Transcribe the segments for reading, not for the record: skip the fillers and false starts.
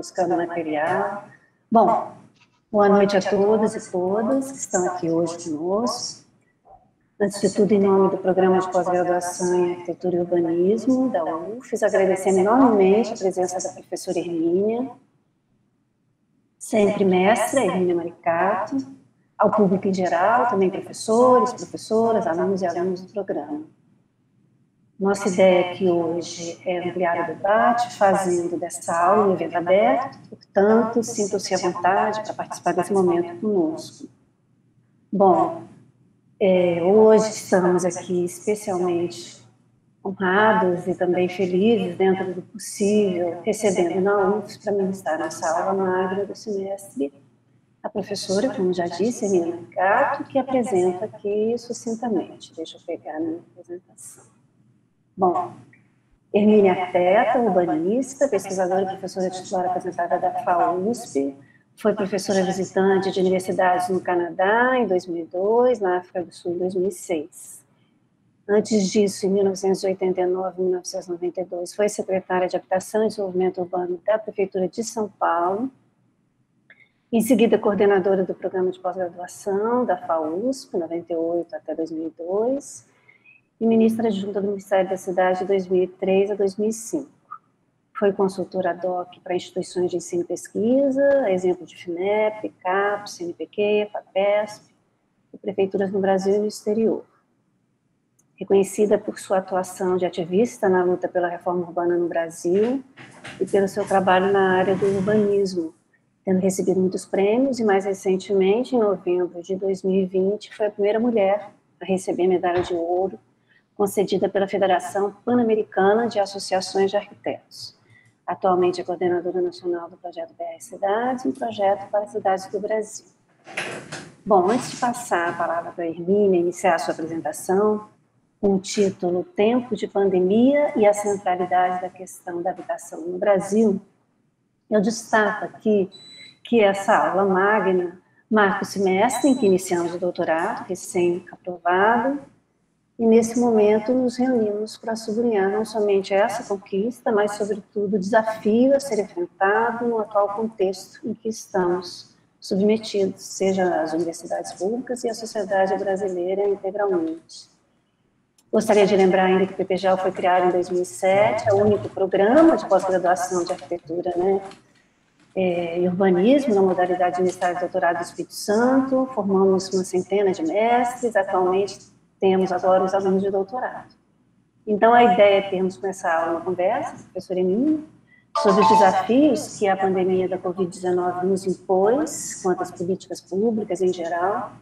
buscando material. Bom, boa noite a todas e todas que estão aqui hoje conosco. Antes de tudo, em nome do Programa de Pós-Graduação em Arquitetura e Urbanismo, da UFES, agradecendo enormemente a presença da professora Hermínia, sempre mestra, Hermínia Maricato, ao público em geral, também professores, professoras, alunos e alunos do programa. Nossa ideia aqui hoje é ampliar o debate, fazendo dessa aula um evento aberto, portanto, sintam-se à vontade para participar desse momento conosco. Bom, hoje estamos aqui especialmente honrados e também felizes, dentro do possível, recebendo na UFES para ministrar nossa aula magna do semestre, a professora, como já disse, Hermínia Maricato, que apresenta aqui sucintamente. Deixa eu pegar a minha apresentação. Bom, Hermínia é arquiteta, urbanista, pesquisadora e professora titular aposentada da FAUSP, foi professora visitante de universidades no Canadá em 2002, na África do Sul em 2006. Antes disso, em 1989 e 1992, foi secretária de Habitação e Desenvolvimento Urbano da Prefeitura de São Paulo, em seguida coordenadora do Programa de Pós-Graduação da FAUSP, 98 até 2002, e ministra adjunta do Ministério da Cidade de 2003 a 2005. Foi consultora ad hoc para instituições de ensino e pesquisa, exemplo de FINEP, CAPES, CNPq, FAPESP, e prefeituras no Brasil e no exterior. Reconhecida por sua atuação de ativista na luta pela reforma urbana no Brasil e pelo seu trabalho na área do urbanismo, tendo recebido muitos prêmios e, mais recentemente, em novembro de 2020, foi a primeira mulher a receber medalha de ouro concedida pela Federação Pan-Americana de Associações de Arquitetos. Atualmente é coordenadora nacional do projeto BR Cidades, um projeto para as cidades do Brasil. Bom, antes de passar a palavra para a Hermínia iniciar a sua apresentação, com o título Tempo de Pandemia e a Centralidade da Questão da Habitação no Brasil, eu destaco aqui que essa aula magna marca o semestre em que iniciamos o doutorado, recém-aprovado, e nesse momento nos reunimos para sublinhar não somente essa conquista, mas sobretudo o desafio a ser enfrentado no atual contexto em que estamos submetidos, seja as universidades públicas e a sociedade brasileira integralmente. Gostaria de lembrar ainda que o PPGEL foi criado em 2007, é o único programa de pós-graduação de arquitetura, e urbanismo, na modalidade de mestrado e doutorado do Espírito Santo. Formamos uma centena de mestres, atualmente temos agora os alunos de doutorado. Então, a ideia é termos com essa aula uma conversa, professora Hermínia, sobre os desafios que a pandemia da Covid-19 nos impôs, quanto às políticas públicas em geral,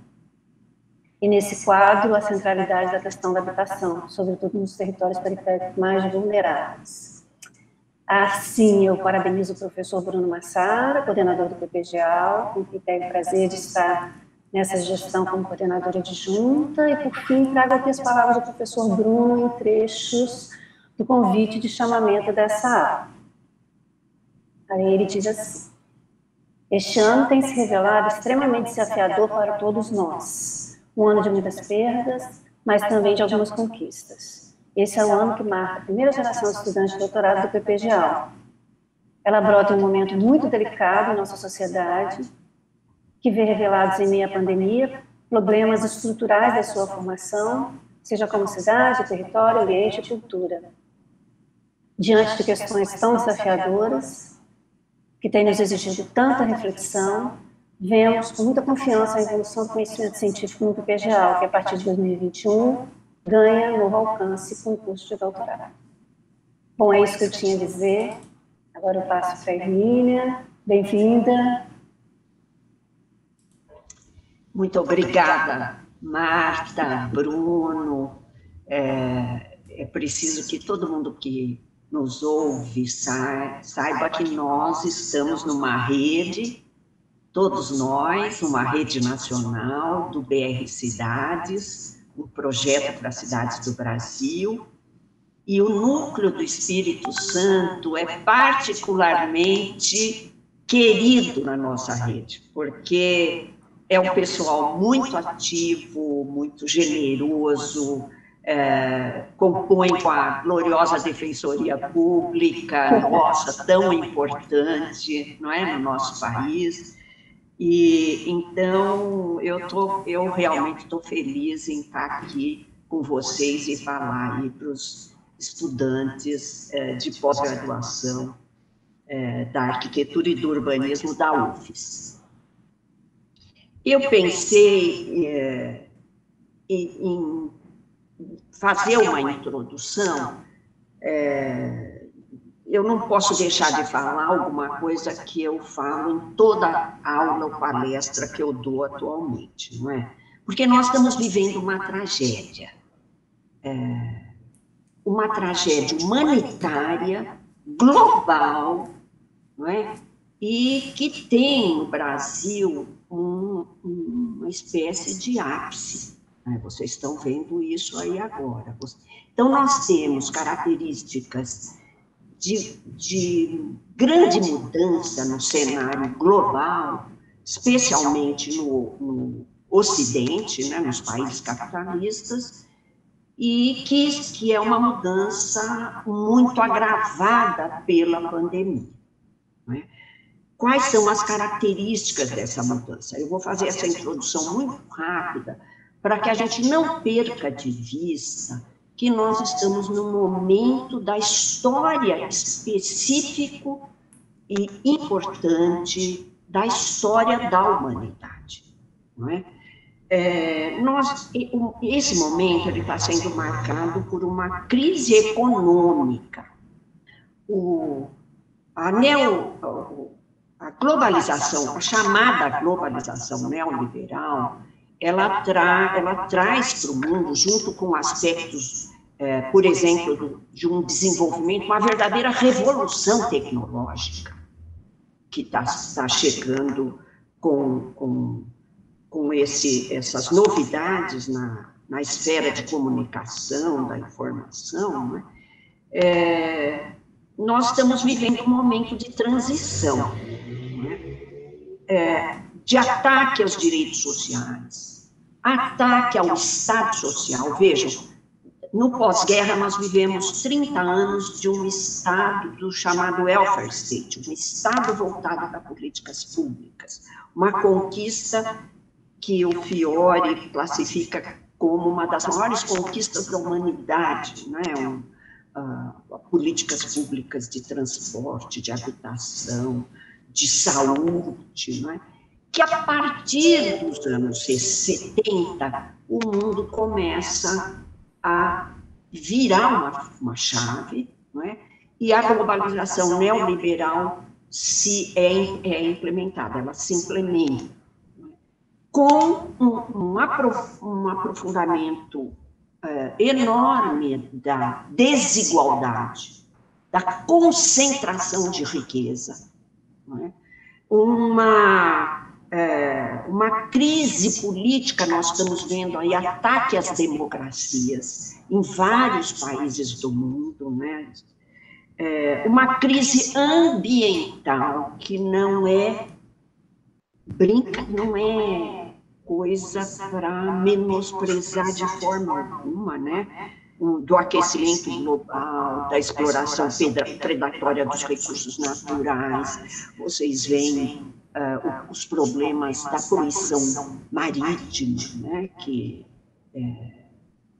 e nesse quadro, a centralidade da questão da habitação, sobretudo nos territórios periféricos mais vulneráveis. Assim, eu parabenizo o professor Bruno Massara, coordenador do PPGEL, com quem tenho o prazer de estar nessa gestão como coordenadora adjunta, e por fim trago aqui as palavras do professor Bruno em trechos do convite de chamamento dessa aula. Aí ele diz assim: este ano tem se revelado extremamente desafiador para todos nós, um ano de muitas perdas, mas também de algumas conquistas. Esse é o ano que marca a primeira geração de estudantes de doutorado do PPGEL. Ela brota em um momento muito delicado em nossa sociedade, que vê revelados em meio à pandemia problemas estruturais da sua formação, seja como cidade, território, ambiente e cultura. Diante de questões tão desafiadoras, que têm nos exigido tanta reflexão, vemos com muita confiança a evolução do conhecimento científico no PPGEL, que a partir de 2021 ganha novo alcance com o curso de doutorado. Bom, é isso que eu tinha a dizer. Agora eu passo para a Hermínia. Bem-vinda. Muito obrigada, Marta, Bruno. É preciso que todo mundo que nos ouve saiba que nós estamos numa rede, todos nós, uma rede nacional do BR Cidades, um projeto para as cidades do Brasil, e o núcleo do Espírito Santo é particularmente querido na nossa rede, porque é um pessoal muito ativo, muito generoso, compõem com a gloriosa Defensoria Pública, nossa, tão importante, não é, no nosso país. E então eu realmente estou feliz em estar aqui com vocês e falar aí para os estudantes de pós-graduação da arquitetura e do urbanismo da UFES. Eu pensei em fazer uma introdução. Eu não posso deixar de falar alguma coisa que eu falo em toda aula ou palestra que eu dou atualmente, não é? Porque nós estamos vivendo uma tragédia humanitária, global, não é? E que tem no Brasil uma espécie de ápice. Né? Vocês estão vendo isso aí agora. Então, nós temos características de grande mudança no cenário global, especialmente no Ocidente, né, nos países capitalistas, e que é uma mudança muito agravada pela pandemia. Né? Quais são as características dessa mudança? Eu vou fazer essa introdução muito rápida, para que a gente não perca de vista que nós estamos num momento da história específico e importante da história da humanidade. Não é? Esse momento ele está sendo marcado por uma crise econômica. A globalização, a chamada globalização neoliberal, ela traz para o mundo, junto com aspectos, por exemplo, de um desenvolvimento, uma verdadeira revolução tecnológica, que está chegando com essas novidades na esfera de comunicação, da informação, né? Nós estamos vivendo um momento de transição, né? De ataque aos direitos sociais, ataque ao Estado social. Vejam, no pós-guerra nós vivemos 30 anos de um Estado chamado welfare state, um Estado voltado para políticas públicas, uma conquista que o Fiore classifica como uma das maiores conquistas da humanidade, né? Políticas públicas de transporte, de habitação, de saúde, né? Que a partir dos anos 70, o mundo começa a virar uma chave, não é? E a globalização neoliberal é implementada, ela se implementa, com um aprofundamento enorme da desigualdade, da concentração de riqueza, não é? Uma crise política, nós estamos vendo aí ataque às democracias em vários países do mundo, né? Uma crise ambiental que não é coisa para menosprezar de forma alguma, né? Do aquecimento global, da exploração predatória dos recursos naturais. Vocês veem os problemas da poluição marítima, né? Que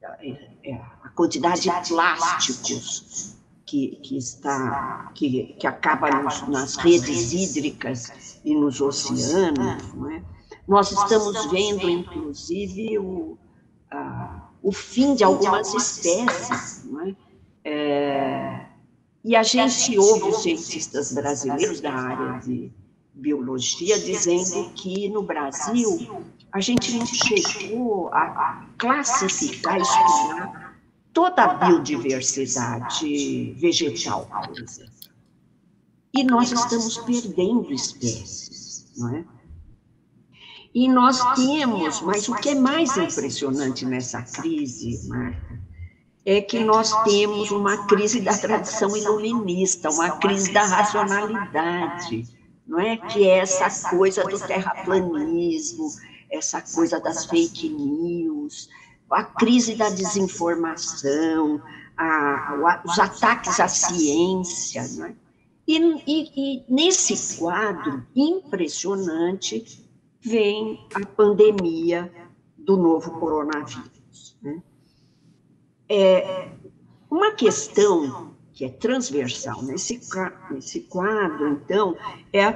a quantidade de plásticos que acaba nas redes hídricas e nos oceanos, não é? Nós estamos vendo, inclusive, o fim de algumas espécies, não é? E a gente ouve os cientistas brasileiros da área de biologia dizendo que no Brasil a gente não chegou a classificar, estudar toda a biodiversidade vegetal, por exemplo. E nós estamos perdendo espécies, não é? E nós temos, mas o que é mais impressionante nessa crise, Marta, é que nós temos uma crise da tradição iluminista, uma crise da racionalidade, não é? Que é essa coisa do terraplanismo, essa coisa das fake news, a crise da desinformação, os ataques à ciência, né? E nesse quadro impressionante vem a pandemia do novo coronavírus, né? Uma questão que é transversal nesse quadro, então, é a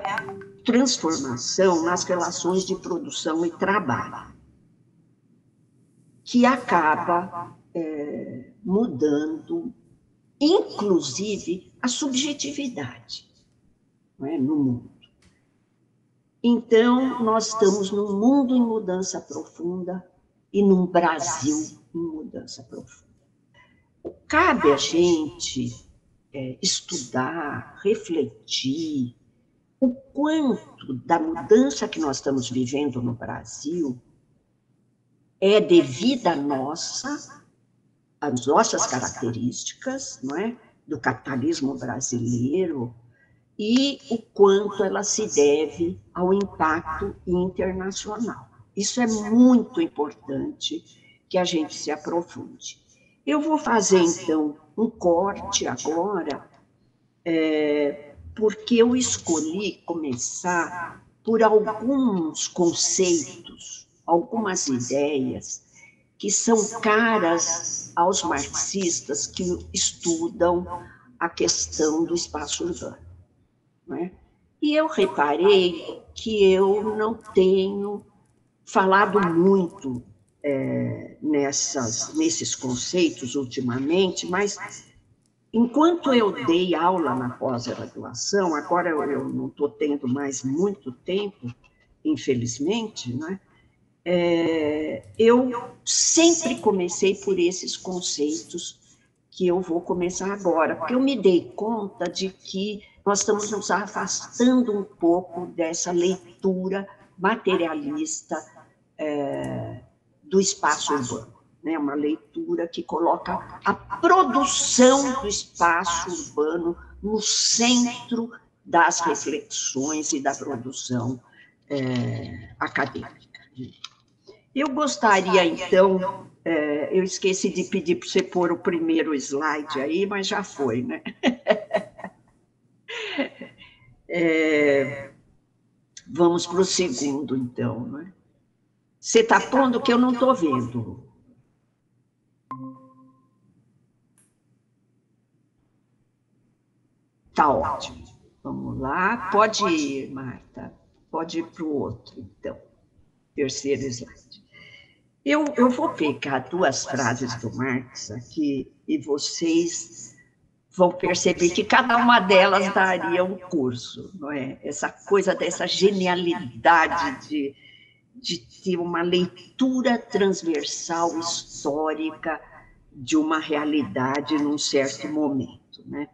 transformação nas relações de produção e trabalho, que acaba mudando, inclusive, a subjetividade, não é, no mundo. Então, nós estamos num mundo em mudança profunda e num Brasil em mudança profunda. Cabe a gente estudar, refletir o quanto da mudança que nós estamos vivendo no Brasil é devida às nossas características, não é? Do capitalismo brasileiro, e o quanto ela se deve ao impacto internacional. Isso é muito importante que a gente se aprofunde. Eu vou fazer, então, um corte agora, porque eu escolhi começar por alguns conceitos, algumas ideias que são caras aos marxistas que estudam a questão do espaço urbano, não é? E eu reparei que eu não tenho falado muito nesses conceitos ultimamente, mas enquanto eu dei aula na pós-graduação, agora eu não estou tendo mais muito tempo, infelizmente, né? Eu sempre comecei por esses conceitos que eu vou começar agora, porque eu me dei conta de que nós estamos nos afastando um pouco dessa leitura materialista do espaço urbano, né? Uma leitura que coloca a produção do espaço urbano no centro das reflexões e da produção acadêmica. Eu gostaria, então, eu esqueci de pedir para você pôr o primeiro slide aí, mas já foi, né? Vamos para o segundo, então, né? Você está pondo que eu não estou vendo. Está ótimo. Vamos lá. Pode ir, Marta. Pode ir para o outro, então. Terceiro slide. Eu vou pegar duas frases do Marx aqui e vocês vão perceber que cada uma delas daria um curso, não é? Essa coisa dessa genialidade de ter uma leitura transversal histórica de uma realidade num certo momento, né?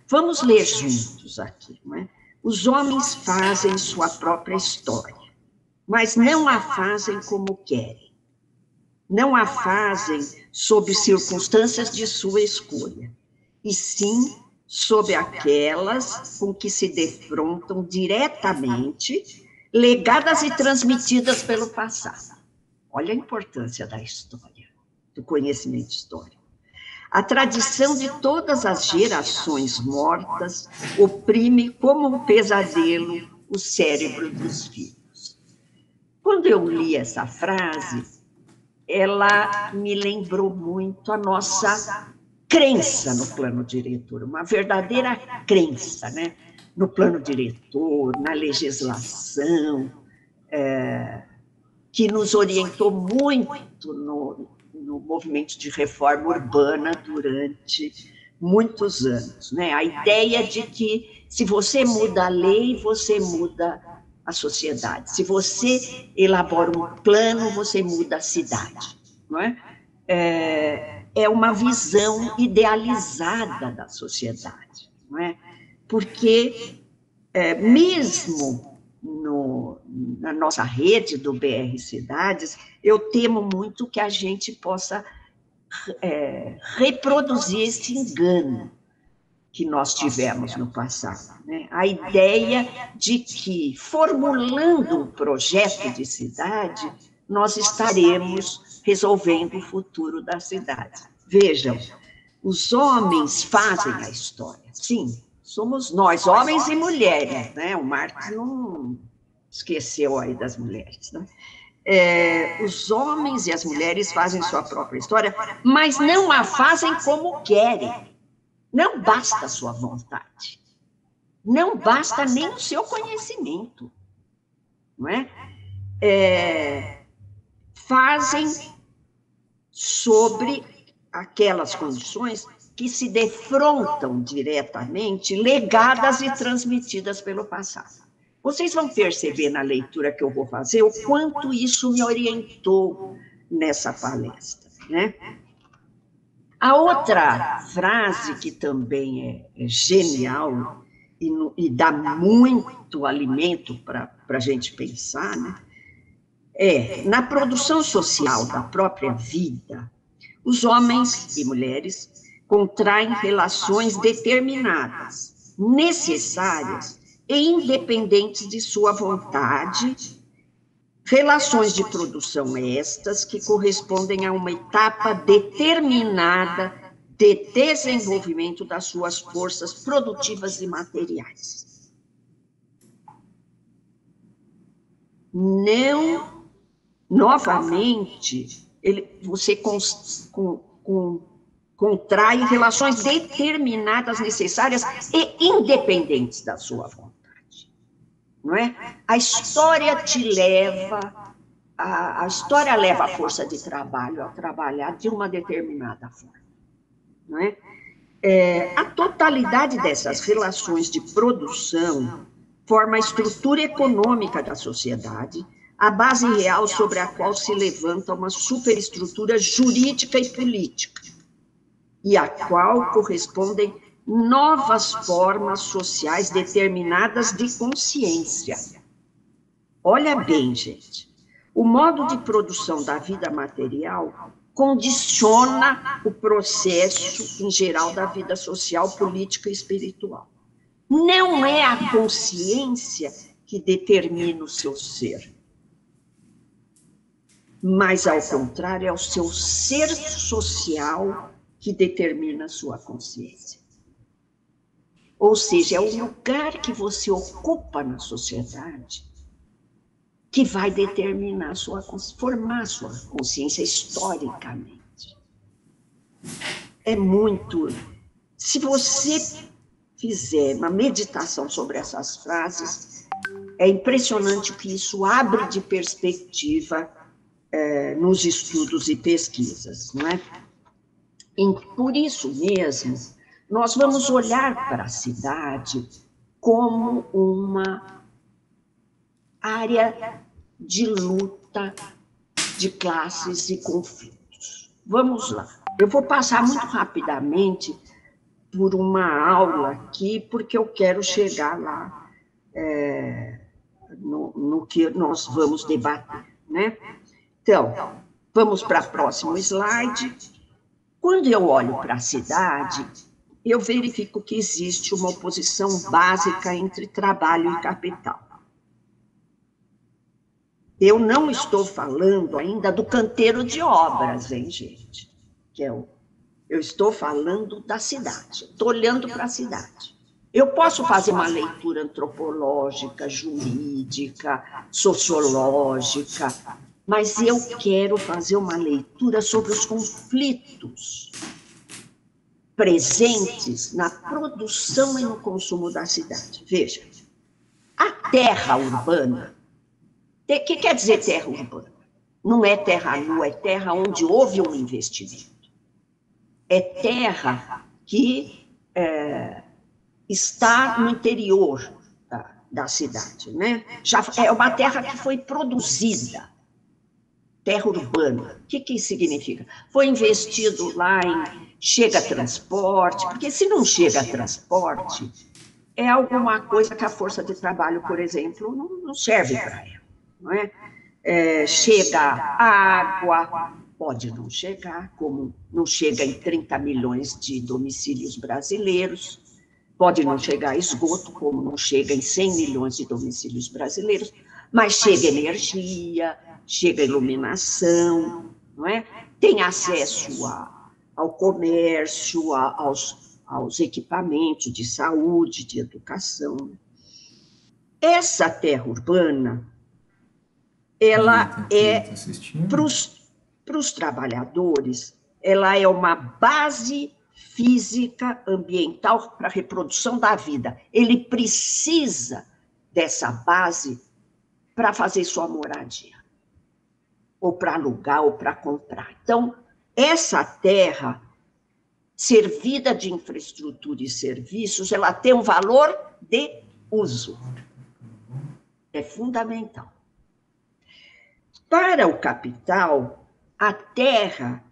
Vamos ler juntos aqui, não é? Os homens fazem sua própria história, mas não a fazem como querem. Não a fazem sob circunstâncias de sua escolha, e sim sob aquelas com que se defrontam diretamente, legadas e transmitidas pelo passado. Olha a importância da história, do conhecimento histórico. A tradição de todas as gerações mortas oprime como um pesadelo o cérebro dos filhos. Quando eu li essa frase, ela me lembrou muito a nossa crença no plano diretor, uma verdadeira crença, né? No plano diretor, na legislação, que nos orientou muito no movimento de reforma urbana durante muitos anos, né? A ideia de que se você muda a lei, você muda a sociedade. Se você elabora um plano, você muda a cidade, não é? É uma visão idealizada da sociedade, não é? Porque mesmo na nossa rede do BR Cidades, eu temo muito que a gente possa reproduzir esse engano que nós tivemos no passado, né? A ideia de que, formulando um projeto de cidade, nós estaremos resolvendo o futuro da cidade. Vejam, os homens fazem a história. Sim, somos nós, homens e mulheres, né? O Marx não esqueceu aí das mulheres, né? Os homens e as mulheres fazem sua própria história, mas não a fazem como querem. Não basta a sua vontade. Não basta nem o seu conhecimento. Não é? Fazem sobre aquelas condições que se defrontam diretamente, legadas e transmitidas pelo passado. Vocês vão perceber na leitura que eu vou fazer o quanto isso me orientou nessa palestra, né? A outra frase que também é genial e dá muito alimento para a gente pensar, né? Na produção social da própria vida, os homens e mulheres contraem relações determinadas, necessárias e independentes de sua vontade, relações de produção estas que correspondem a uma etapa determinada de desenvolvimento das suas forças produtivas e materiais. Não, novamente, você contrai relações determinadas, necessárias e independentes da sua vontade. Não é? A história te leva, a história leva a força de trabalho a trabalhar de uma determinada forma. Não é? A totalidade dessas relações de produção forma a estrutura econômica da sociedade, a base real sobre a qual se levanta uma superestrutura jurídica e política, e a qual correspondem novas formas sociais determinadas de consciência. Olha bem, gente, o modo de produção da vida material condiciona o processo, em geral, da vida social, política e espiritual. Não é a consciência que determina o seu ser, mas, ao contrário, é o seu ser social que determina a sua consciência. Ou seja, é o lugar que você ocupa na sociedade que vai determinar formar a sua consciência historicamente. É muito... Se você fizer uma meditação sobre essas frases, é impressionante o que isso abre de perspectiva nos estudos e pesquisas, não é? E por isso mesmo, nós vamos olhar para a cidade como uma área de luta de classes e conflitos. Vamos lá. Eu vou passar muito rapidamente por uma aula aqui, porque eu quero chegar lá no que nós vamos debater, né? Então, vamos para o próximo slide. Quando eu olho para a cidade, eu verifico que existe uma oposição básica entre trabalho e capital. Eu não estou falando ainda do canteiro de obras, hein, gente? Eu estou falando da cidade, estou olhando para a cidade. Eu posso fazer uma leitura antropológica, jurídica, sociológica, mas eu quero fazer uma leitura sobre os conflitos presentes na produção e no consumo da cidade. Veja, a terra urbana, o que quer dizer terra urbana? Não é terra nua, é terra onde houve um investimento. É terra que está no interior da cidade, né? Já é uma terra que foi produzida. Terra urbana. O que significa? Foi investido lá em chega transporte, porque se não chega transporte, é alguma coisa que a força de trabalho, por exemplo, não serve para ela, não é? Chega água, pode não chegar, como não chega em 30 milhões de domicílios brasileiros, pode não chegar esgoto, como não chega em 100 milhões de domicílios brasileiros, mas chega energia, chega a iluminação, não é? Tem acesso ao comércio, aos equipamentos de saúde, de educação. Essa terra urbana, ela é, para os trabalhadores, ela é uma base física, ambiental para a reprodução da vida. Ele precisa dessa base para fazer sua moradia, ou para alugar, ou para comprar. Então, essa terra, servida de infraestrutura e serviços, ela tem um valor de uso. É fundamental. Para o capital, a terra,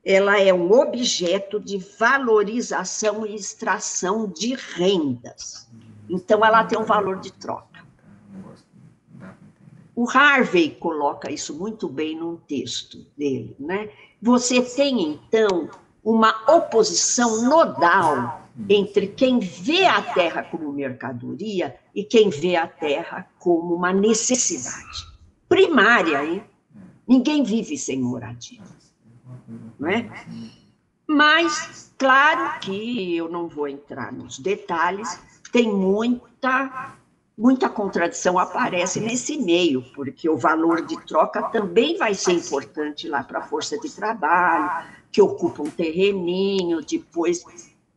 ela é um objeto de valorização e extração de rendas. Então, ela tem um valor de troca. O Harvey coloca isso muito bem num texto dele, né? Você tem, então, uma oposição nodal entre quem vê a terra como mercadoria e quem vê a terra como uma necessidade primária, hein? Ninguém vive sem moradia, não é? Mas, claro que eu não vou entrar nos detalhes, tem muita contradição aparece nesse meio, porque o valor de troca também vai ser importante lá para a força de trabalho, que ocupa um terreninho, depois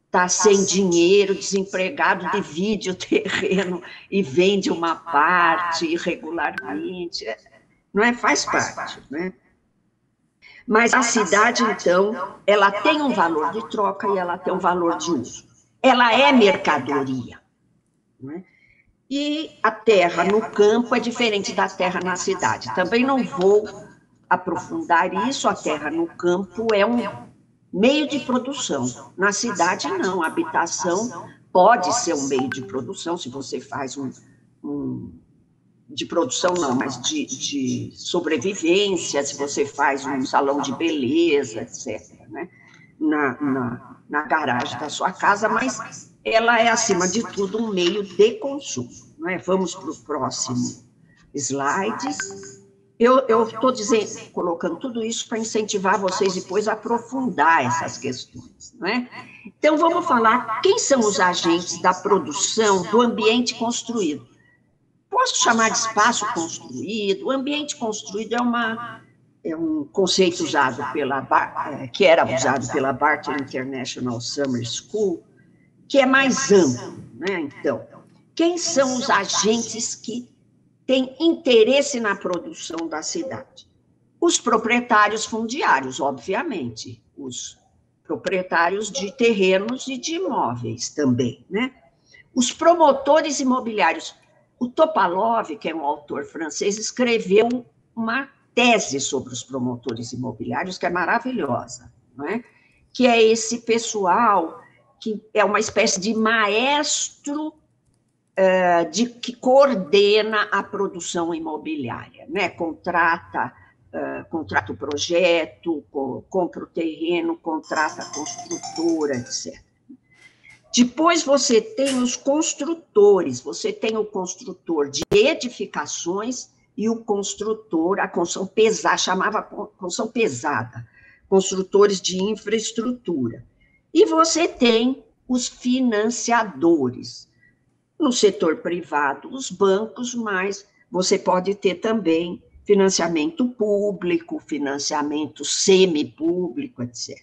está sem dinheiro, desempregado, divide o terreno e vende uma parte irregularmente, não é? Faz parte, né? Mas a cidade, então, ela tem um valor de troca e ela tem um valor de uso. Ela é mercadoria, não é? E a terra no campo é diferente da terra na cidade. Também não vou aprofundar isso, a terra no campo é um meio de produção. Na cidade, não. A habitação pode ser um meio de produção, se você faz de produção não, mas de sobrevivência, se você faz um salão de beleza, etc., né? na garagem da sua casa, mas ela é, acima de tudo, um meio de consumo. Não é? Vamos para o próximo slide. Eu estou colocando tudo isso para incentivar vocês depois a aprofundar essas questões. Não é? Então, vamos falar quem são os agentes da produção do ambiente construído. Posso chamar de espaço construído? O ambiente construído é um conceito usado que era usado pela Barton International Summer School, que é mais amplo, né? Então, quem são os agentes que têm interesse na produção da cidade? Os proprietários fundiários, obviamente, os proprietários de terrenos e de imóveis também, né? Os promotores imobiliários. O Topalov, que é um autor francês, escreveu uma tese sobre os promotores imobiliários, que é maravilhosa, não é? Que é esse pessoal que é uma espécie de maestro que coordena a produção imobiliária, né? Contrata o projeto, compra o terreno, contrata a construtora, etc. Depois você tem os construtores, você tem o construtor de edificações e o construtor, a construção pesada, chamava construção pesada, construtores de infraestrutura. E você tem os financiadores. No setor privado, os bancos, mas você pode ter também financiamento público, financiamento semipúblico, etc.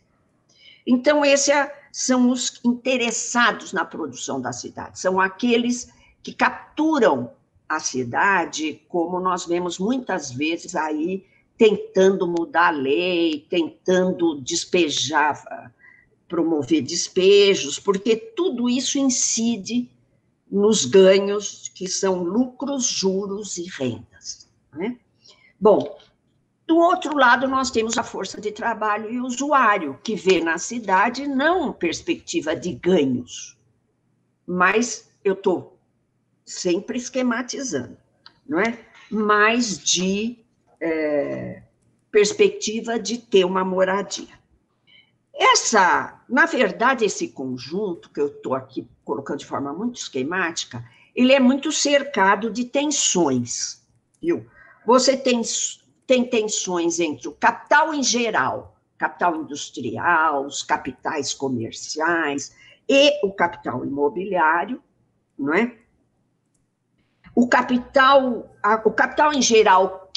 Então, esses são os interessados na produção da cidade, são aqueles que capturam a cidade, como nós vemos muitas vezes aí, tentando mudar a lei, tentando despejar, promover despejos, porque tudo isso incide nos ganhos, que são lucros, juros e rendas, né? Bom, do outro lado, nós temos a força de trabalho e o usuário, que vê na cidade não perspectiva de ganhos, mas eu estou sempre esquematizando, não é? Mas de perspectiva de ter uma moradia. Na verdade, esse conjunto, que eu estou aqui colocando de forma muito esquemática, ele é muito cercado de tensões, viu? Você tem tem tensões entre o capital em geral, capital industrial, os capitais comerciais e o capital imobiliário, não é? O capital em geral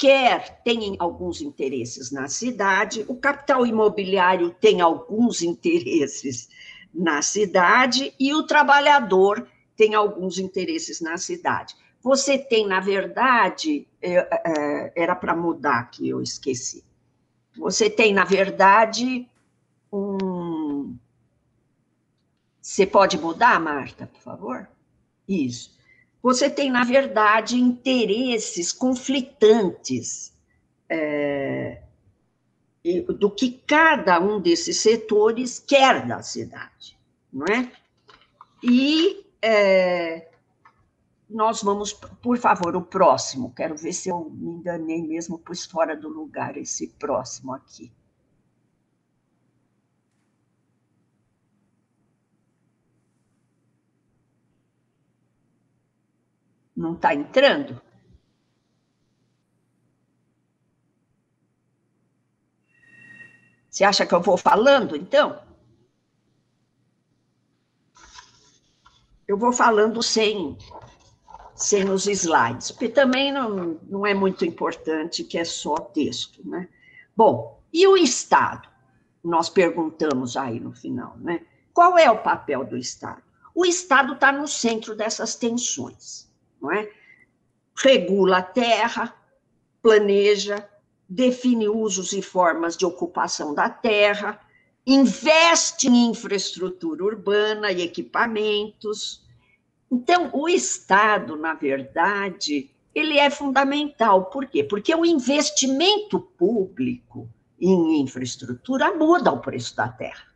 tem alguns interesses na cidade, o capital imobiliário tem alguns interesses na cidade e o trabalhador tem alguns interesses na cidade. Você tem, na verdade, era para mudar aqui, eu esqueci. Você tem, na verdade, Você pode mudar, Marta, por favor? Isso. Você tem, na verdade, interesses conflitantes do que cada um desses setores quer da cidade, não é? E nós vamos, por favor, o próximo. Quero ver se eu me enganei mesmo, pus fora do lugar esse próximo aqui. Não está entrando? Você acha que eu vou falando, então? Eu vou falando sem os slides, porque também não é muito importante, que é só texto, né? Bom, e o Estado? Nós perguntamos aí no final, né? Qual é o papel do Estado? O Estado está no centro dessas tensões, não é? Regula a terra, planeja, define usos e formas de ocupação da terra, investe em infraestrutura urbana e equipamentos. Então, o Estado, na verdade, ele é fundamental. Por quê? Porque o investimento público em infraestrutura muda o preço da terra.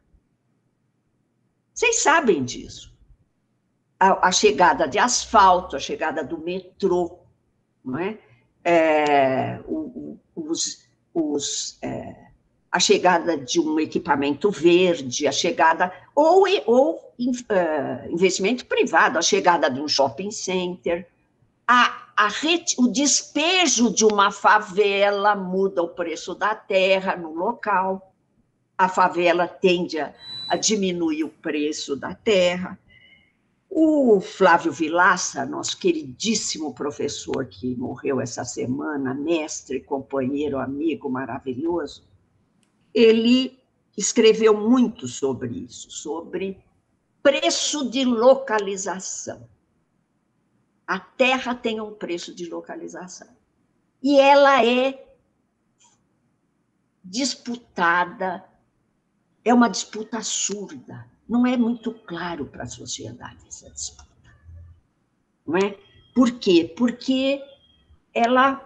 Vocês sabem disso. A chegada de asfalto, a chegada do metrô, não é? A chegada de um equipamento verde, a chegada, ou investimento privado, a chegada de um shopping center, o despejo de uma favela muda o preço da terra no local, a favela tende a diminuir o preço da terra. O Flávio Vilaça, nosso queridíssimo professor que morreu essa semana, mestre, companheiro, amigo maravilhoso, ele escreveu muito sobre isso, sobre preço de localização. A terra tem um preço de localização. E ela é disputada, é uma disputa surda. Não é muito claro para a sociedade essa disputa. Não é? Por quê? Porque ela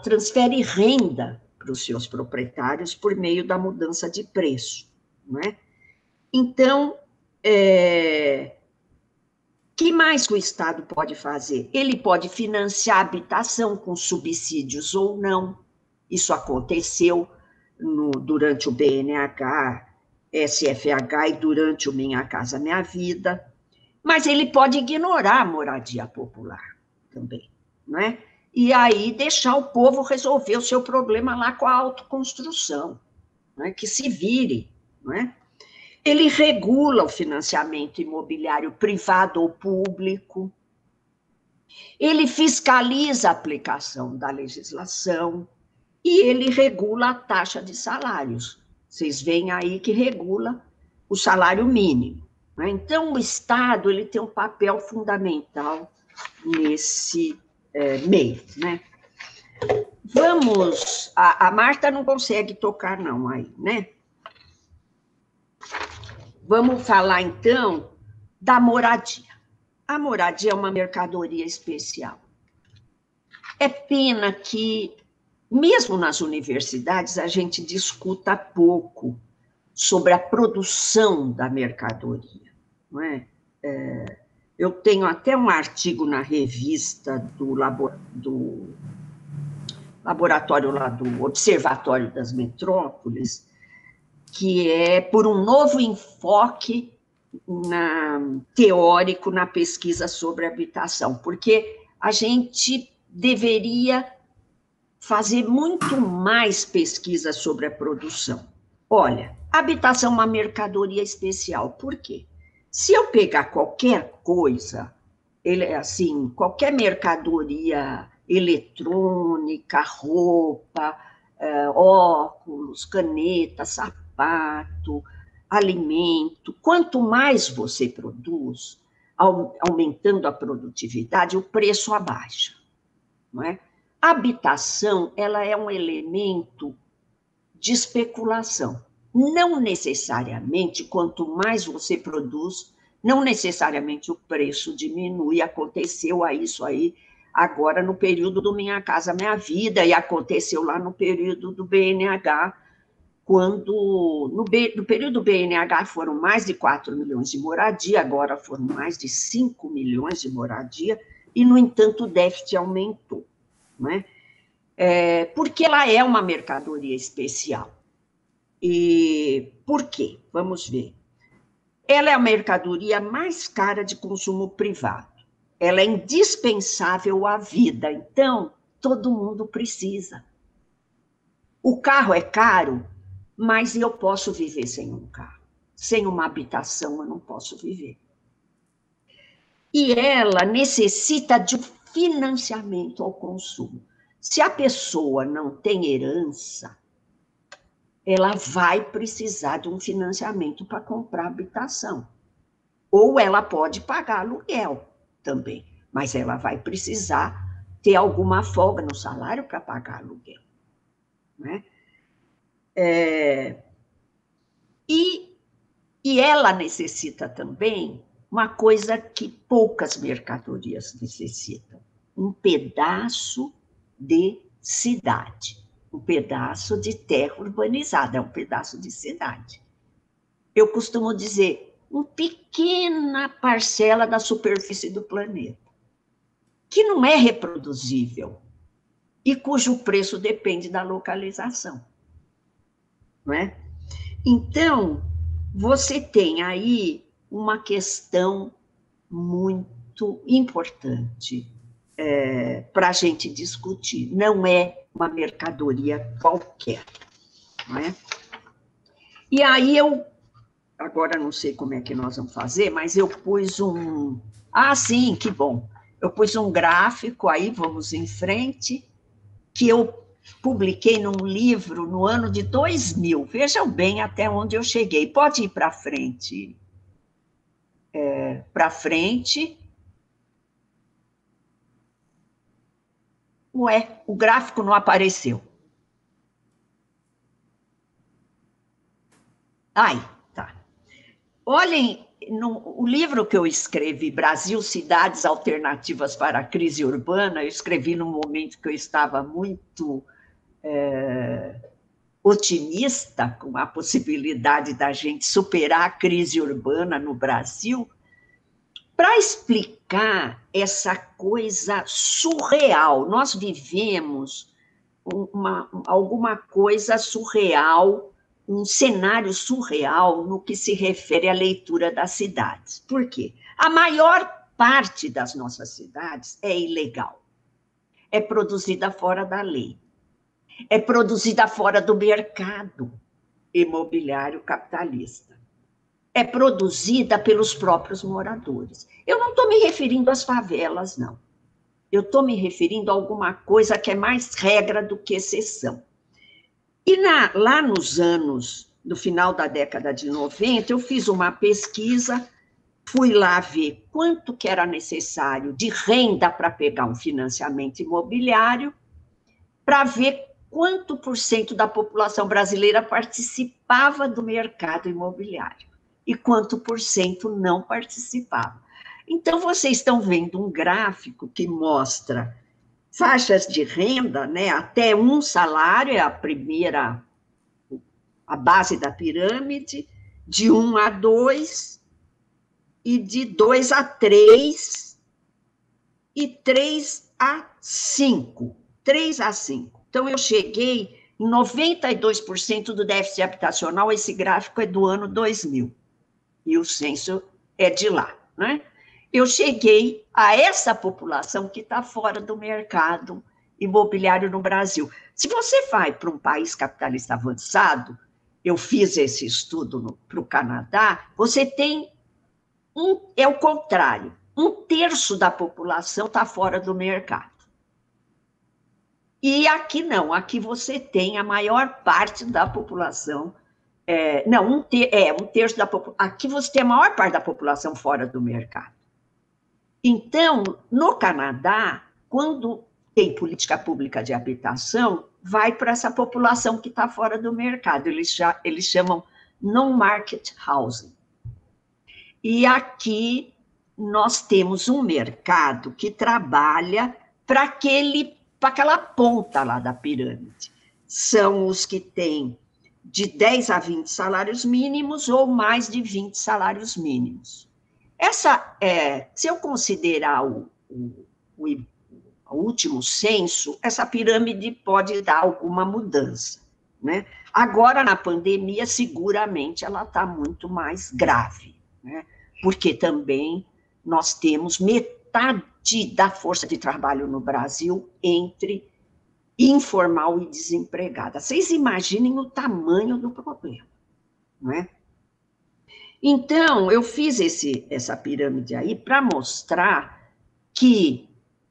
transfere renda para os seus proprietários por meio da mudança de preço. Não é? Então, que mais o Estado pode fazer? Ele pode financiar a habitação com subsídios ou não. Isso aconteceu durante o BNH, SFH e durante o Minha Casa Minha Vida, mas ele pode ignorar a moradia popular também, não é? E aí deixar o povo resolver o seu problema lá com a autoconstrução, não é? Que se vire, não é? Ele regula o financiamento imobiliário privado ou público, ele fiscaliza a aplicação da legislação e ele regula a taxa de salários. Vocês veem aí que regula o salário mínimo, né? Então, o Estado ele tem um papel fundamental nesse meio, né? Vamos... A Marta não consegue tocar, não, aí, né? Vamos falar, então, da moradia. A moradia é uma mercadoria especial. É pena que, mesmo nas universidades, a gente discuta pouco sobre a produção da mercadoria, não é? Eu tenho até um artigo na revista do laboratório lá do Observatório das Metrópoles, que é por um novo enfoque teórico na pesquisa sobre habitação, porque a gente deveria fazer muito mais pesquisa sobre a produção. Olha, habitação é uma mercadoria especial. Por quê? Se eu pegar qualquer coisa, assim, qualquer mercadoria eletrônica, roupa, óculos, caneta, sapato, alimento, quanto mais você produz, aumentando a produtividade, o preço abaixa, não é? A habitação, ela é um elemento de especulação. Não necessariamente, quanto mais você produz, não necessariamente o preço diminui. Aconteceu isso aí agora no período do Minha Casa Minha Vida, e aconteceu lá no período do BNH, quando no período do BNH foram mais de 4 milhões de moradia, agora foram mais de 5 milhões de moradia, e, no entanto, o déficit aumentou, né? Porque ela é uma mercadoria especial. E por quê? Vamos ver. Ela é a mercadoria mais cara de consumo privado. Ela é indispensável à vida, então todo mundo precisa. O carro é caro, mas eu posso viver sem um carro. Sem uma habitação eu não posso viver. E ela necessita de financiamento ao consumo. Se a pessoa não tem herança, ela vai precisar de um financiamento para comprar habitação. Ou ela pode pagar aluguel também, mas ela vai precisar ter alguma folga no salário para pagar aluguel, né? E ela necessita também uma coisa que poucas mercadorias necessitam: um pedaço de cidade, um pedaço de terra urbanizada, é um pedaço de cidade. Eu costumo dizer, uma pequena parcela da superfície do planeta, que não é reproduzível e cujo preço depende da localização, não é? Então, você tem aí uma questão muito importante para a gente discutir. Não é uma mercadoria qualquer, não é? E aí agora não sei como é que nós vamos fazer, mas eu pus sim, que bom. Eu pus um gráfico aí, vamos em frente, que eu publiquei num livro no ano de 2000. Vejam bem até onde eu cheguei. Pode ir para frente. Para frente. Ué, o gráfico não apareceu. Aí, tá. Olhem, o livro que eu escrevi, Brasil, Cidades Alternativas para a Crise Urbana, eu escrevi num momento que eu estava muito otimista com a possibilidade da gente superar a crise urbana no Brasil, para explicar essa coisa surreal. Nós vivemos alguma coisa surreal, um cenário surreal no que se refere à leitura das cidades. Por quê? A maior parte das nossas cidades é ilegal, é produzida fora da lei, é produzida fora do mercado imobiliário capitalista, é produzida pelos próprios moradores. Eu não estou me referindo às favelas, não. Eu estou me referindo a alguma coisa que é mais regra do que exceção. E lá nos anos, no final da década de 90, eu fiz uma pesquisa, fui lá ver quanto que era necessário de renda para pegar um financiamento imobiliário, para ver quanto por cento da população brasileira participava do mercado imobiliário e quanto por cento não participava. Então, vocês estão vendo um gráfico que mostra faixas de renda, né? Até um salário é a base da pirâmide, de 1 a 2, e de 2 a 3, e 3 a 5. 3 a 5. Então, eu cheguei em 92% do déficit habitacional, esse gráfico é do ano 2000, e o censo é de lá, né? Eu cheguei a essa população que está fora do mercado imobiliário no Brasil. Se você vai para um país capitalista avançado, eu fiz esse estudo para o Canadá, você tem é o contrário, 1/3 da população está fora do mercado. E aqui não, aqui você tem a maior parte da população, não, 1/3 da população, aqui você tem a maior parte da população fora do mercado. Então, no Canadá, quando tem política pública de habitação, vai para essa população que está fora do mercado, eles chamam non-market housing. E aqui nós temos um mercado que trabalha para aquela ponta lá da pirâmide. São os que têm de 10 a 20 salários mínimos ou mais de 20 salários mínimos. Se eu considerar o último censo, essa pirâmide pode dar alguma mudança, né? Agora, na pandemia, seguramente ela está muito mais grave, né? Porque também nós temos metade da força de trabalho no Brasil entre informal e desempregada. Vocês imaginem o tamanho do problema, não é? Então, eu fiz essa pirâmide aí para mostrar que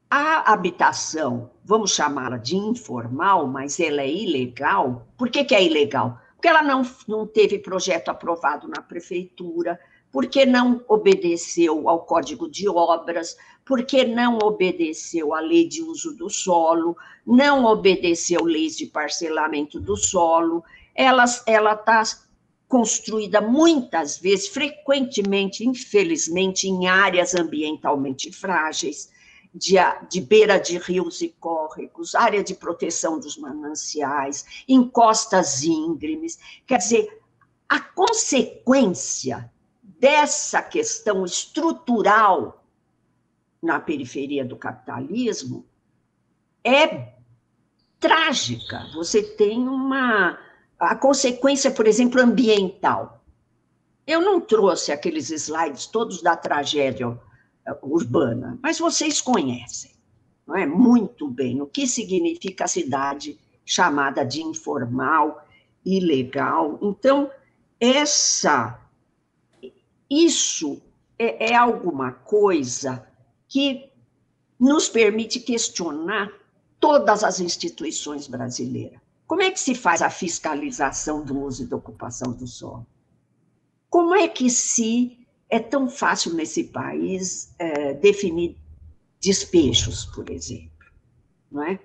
a habitação, vamos chamá-la de informal, mas ela é ilegal. Por que é ilegal? Porque ela não teve projeto aprovado na prefeitura, porque não obedeceu ao Código de Obras, porque não obedeceu à lei de uso do solo, não obedeceu leis de parcelamento do solo, ela está construída muitas vezes, frequentemente, infelizmente, em áreas ambientalmente frágeis, de beira de rios e córregos, área de proteção dos mananciais, em costas íngremes. Quer dizer, a consequência dessa questão estrutural na periferia do capitalismo é trágica. Você tem a consequência, por exemplo, ambiental. Eu não trouxe aqueles slides todos da tragédia urbana, mas vocês conhecem, não é? Muito bem o que significa a cidade chamada de informal, ilegal. Então, isso é alguma coisa que nos permite questionar todas as instituições brasileiras. Como é que se faz a fiscalização do uso e da ocupação do solo? Como é que é tão fácil nesse país definir despejos, por exemplo, não é?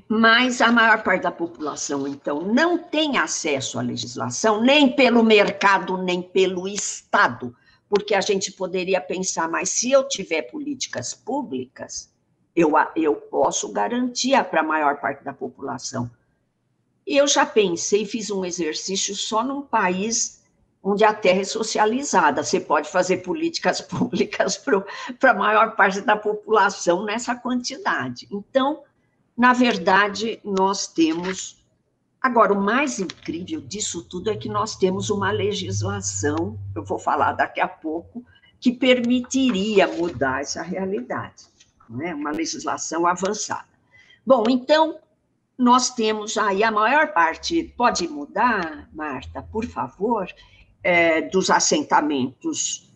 Mas a maior parte da população, então, não tem acesso à legislação, nem pelo mercado, nem pelo Estado, porque a gente poderia pensar, mas se eu tiver políticas públicas, eu posso garantir para a maior parte da população. E eu já pensei, fiz um exercício só num país onde a terra é socializada, você pode fazer políticas públicas para a maior parte da população nessa quantidade. Então, na verdade, nós temos... Agora, o mais incrível disso tudo é que nós temos uma legislação, eu vou falar daqui a pouco, que permitiria mudar essa realidade, não é? Uma legislação avançada. Bom, então, nós temos aí a maior parte... Pode mudar, Marta, por favor? Dos assentamentos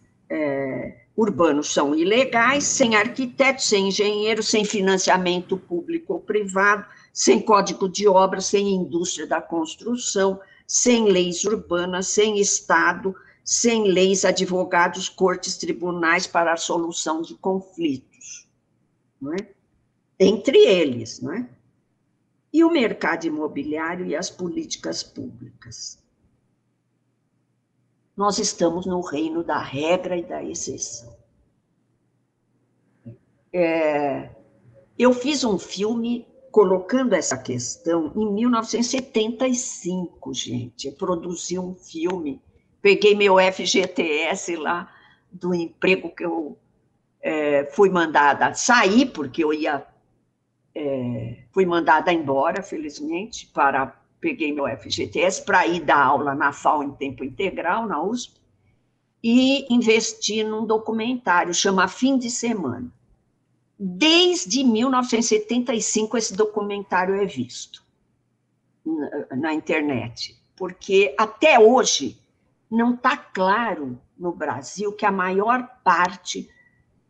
urbanos são ilegais, sem arquiteto, sem engenheiro, sem financiamento público ou privado, sem código de obras, sem indústria da construção, sem leis urbanas, sem Estado, sem leis, advogados, cortes, tribunais para a solução de conflitos, não é? Entre eles, não é? E o mercado imobiliário e as políticas públicas. Nós estamos no reino da regra e da exceção. Eu fiz um filme colocando essa questão em 1975, gente. Eu produzi um filme, peguei meu FGTS lá do emprego que eu fui mandada sair, porque fui mandada embora, felizmente, peguei meu FGTS para ir dar aula na FAU em tempo integral, na USP, e investi num documentário, chama Fim de Semana. Desde 1975, esse documentário é visto na internet, porque até hoje não está claro no Brasil que a maior parte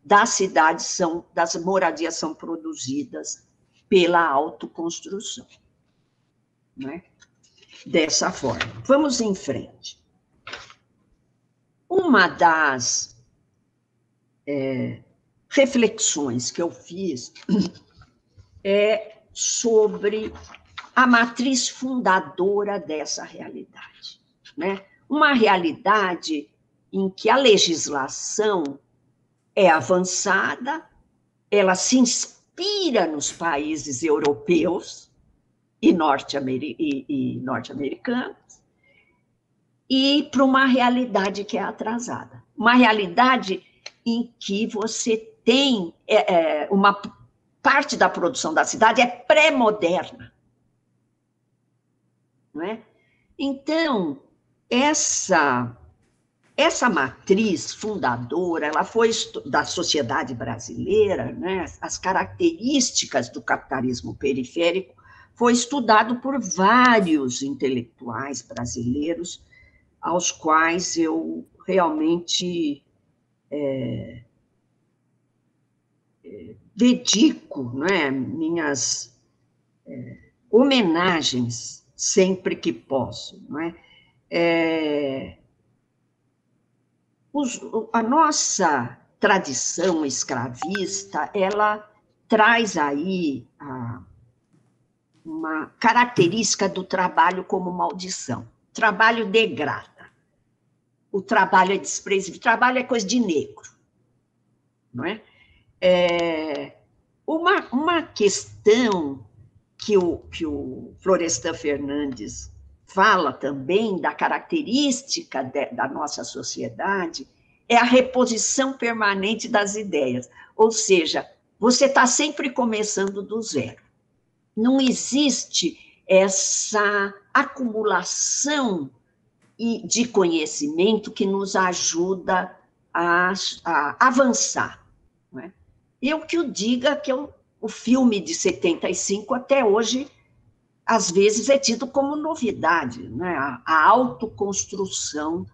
das cidades das moradias são produzidas pela autoconstrução, não é? Dessa forma. Vamos em frente. Uma das reflexões que eu fiz é sobre a matriz fundadora dessa realidade, né? Uma realidade em que a legislação é avançada, ela se inspira nos países europeus e norte-americanos, e para uma realidade que é atrasada. Uma realidade em que você tem uma parte da produção da cidade é pré-moderna, não é? Então, essa matriz fundadora, ela foi da sociedade brasileira, né? As características do capitalismo periférico foi estudado por vários intelectuais brasileiros, aos quais eu realmente dedico, né, minhas homenagens sempre que posso, não é? A nossa tradição escravista, ela traz aí uma característica do trabalho como maldição. O trabalho degrada. O trabalho é desprezível. O trabalho é coisa de negro. Não é? Uma questão que o Florestan Fernandes fala também da característica da nossa sociedade é a reposição permanente das ideias. Ou seja, você está sempre começando do zero. Não existe essa acumulação de conhecimento que nos ajuda a avançar. Não é? Eu que o diga que o filme de 75 até hoje, às vezes, é tido como novidade, né? A autoconstrução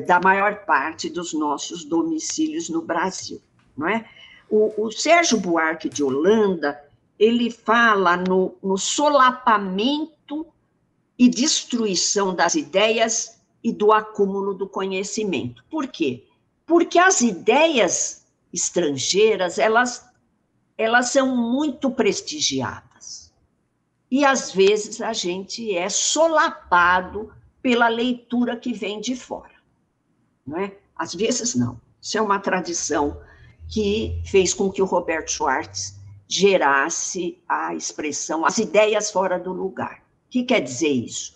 da maior parte dos nossos domicílios no Brasil. Não é? O Sérgio Buarque de Holanda, ele fala no solapamento e destruição das ideias e do acúmulo do conhecimento. Por quê? Porque as ideias estrangeiras, elas são muito prestigiadas. E, às vezes, a gente é solapado pela leitura que vem de fora. Não é? Às vezes, não. Isso é uma tradição que fez com que o Roberto Schwartz gerasse a expressão as ideias fora do lugar. O que quer dizer isso?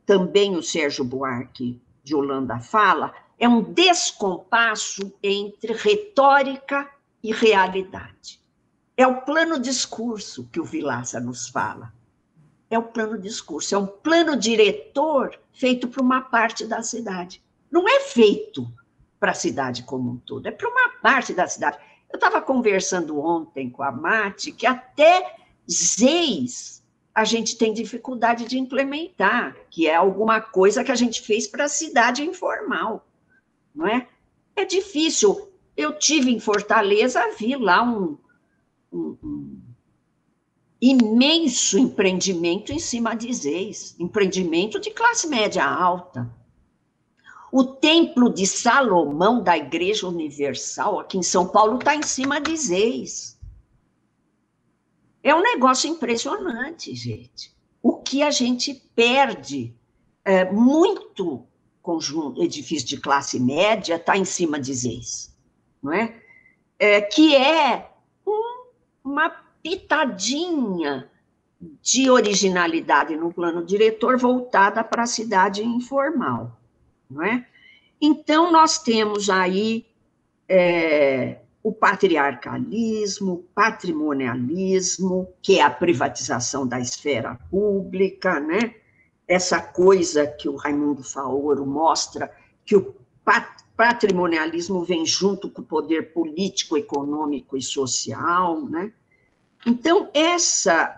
Também o Sérgio Buarque de Holanda fala, é um descompasso entre retórica e realidade. É o plano discurso que o Vilaça nos fala. É o plano discurso, é um plano diretor feito para uma parte da cidade. Não é feito para a cidade como um todo, é para uma parte da cidade. Eu estava conversando ontem com a Mati que até ZEIS a gente tem dificuldade de implementar, que é alguma coisa que a gente fez para a cidade informal, não é? É difícil. Eu tive em Fortaleza, vi lá um imenso empreendimento em cima de ZEIS, empreendimento de classe média alta. O Templo de Salomão da Igreja Universal, aqui em São Paulo, está em cima de ZEIS. É um negócio impressionante, gente. O que a gente perde, muito edifício de classe média está em cima de ZEIS, não é? Que é uma pitadinha de originalidade no plano diretor voltada para a cidade informal. Não é? Então, nós temos aí o patriarcalismo, o patrimonialismo, que é a privatização da esfera pública, né? Essa coisa que o Raimundo Faoro mostra, que patrimonialismo vem junto com o poder político, econômico e social, né? Então,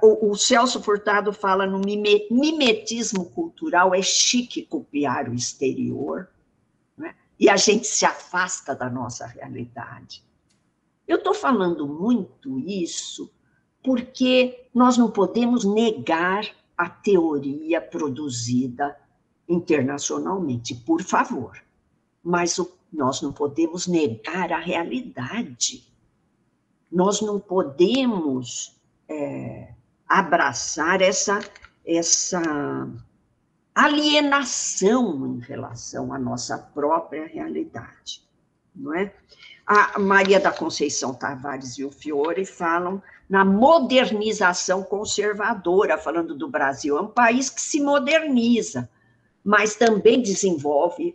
o Celso Furtado fala no mimetismo cultural, é chique copiar o exterior, né? E a gente se afasta da nossa realidade. Eu estou falando muito isso porque nós não podemos negar a teoria produzida internacionalmente, por favor. Mas nós não podemos negar a realidade. Nós não podemos abraçar essa alienação em relação à nossa própria realidade, não é? A Maria da Conceição Tavares e o Fiore falam na modernização conservadora, falando do Brasil. É um país que se moderniza, mas também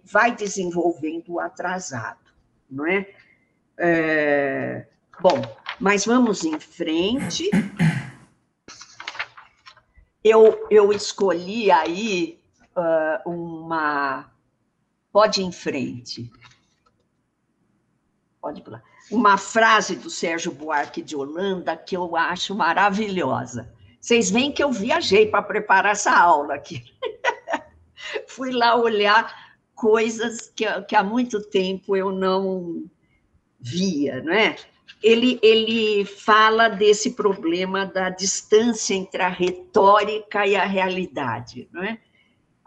vai desenvolvendo o atrasado, não é? Bom, mas vamos em frente. Eu escolhi aí uma... Pode ir em frente. Pode pular. Uma frase do Sérgio Buarque de Holanda que eu acho maravilhosa. Vocês veem que eu viajei para preparar essa aula aqui. Fui lá olhar coisas que há muito tempo eu não via, não é? Ele fala desse problema da distância entre a retórica e a realidade, não é?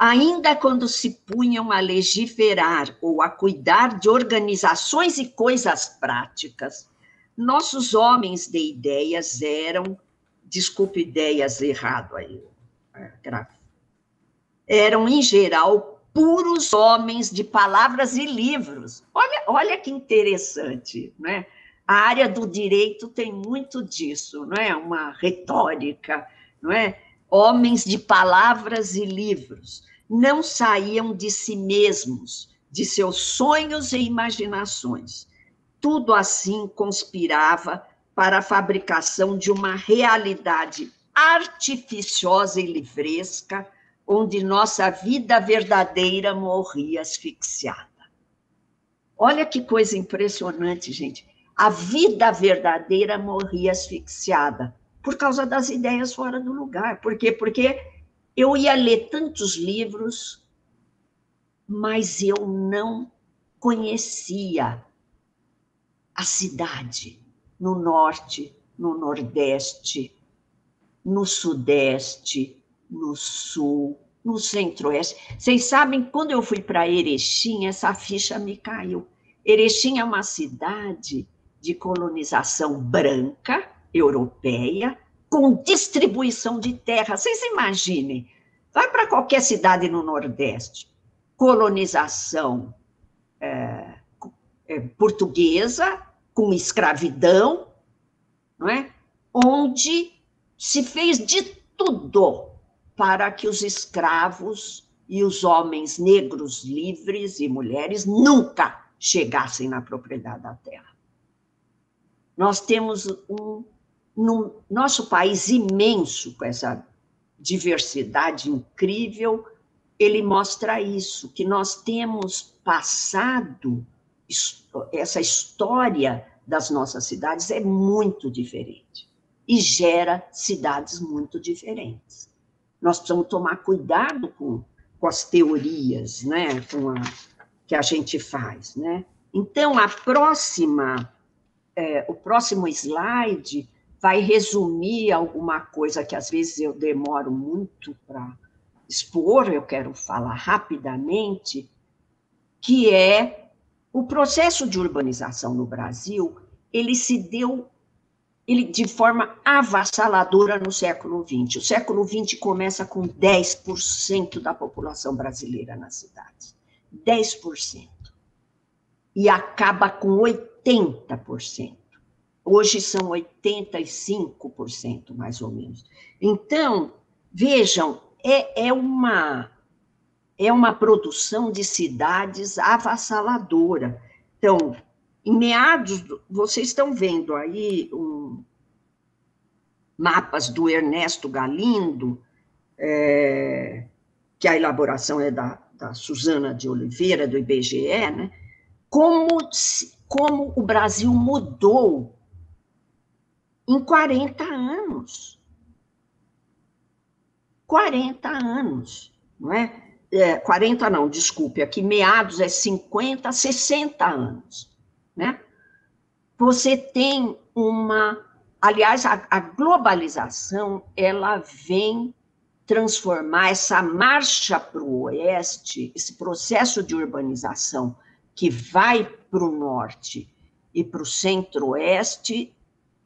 Ainda quando se punham a legiferar ou a cuidar de organizações e coisas práticas, nossos homens de ideias eram, desculpe ideias errado aí, eram, em geral, puros homens de palavras e livros. Olha que interessante, né? A área do direito tem muito disso, não é? Uma retórica, não é? Homens de palavras e livros não saíam de si mesmos, de seus sonhos e imaginações. Tudo assim conspirava para a fabricação de uma realidade artificiosa e livresca, onde nossa vida verdadeira morria asfixiada. Olha que coisa impressionante, gente. A vida verdadeira morria asfixiada por causa das ideias fora do lugar. Por quê? Porque eu ia ler tantos livros, mas eu não conhecia a cidade no norte, no nordeste, no sudeste, no sul, no centro-oeste. Vocês sabem, quando eu fui para Erechim, essa ficha me caiu. Erechim é uma cidade de colonização branca, europeia, com distribuição de terra. Vocês imaginem, vai para qualquer cidade no Nordeste, colonização portuguesa, com escravidão, não é? Onde se fez de tudo para que os escravos e os homens negros livres e mulheres nunca chegassem na propriedade da terra. Nós temos no nosso país imenso, com essa diversidade incrível, ele mostra isso, que nós temos passado, essa história das nossas cidades é muito diferente e gera cidades muito diferentes. Nós precisamos tomar cuidado com as teorias, né, que a gente faz, né? Então, o próximo slide vai resumir alguma coisa que às vezes eu demoro muito para expor, eu quero falar rapidamente, que é o processo de urbanização no Brasil, ele se deu de forma avassaladora no século XX. O século XX começa com 10% da população brasileira nas cidades. 10%. E acaba com 80%. Hoje são 85%, mais ou menos. Então, vejam, é uma produção de cidades avassaladora. Então, em meados, vocês estão vendo aí mapas do Ernesto Galindo, que a elaboração é da Suzana de Oliveira, do IBGE, né? como o Brasil mudou em 40 anos. 40 anos, não é? 40 não, desculpe, aqui meados é 50, 60 anos, né? Você tem uma... Aliás, a globalização, ela vem transformar essa marcha para o oeste, esse processo de urbanização que vai para o norte e para o centro-oeste,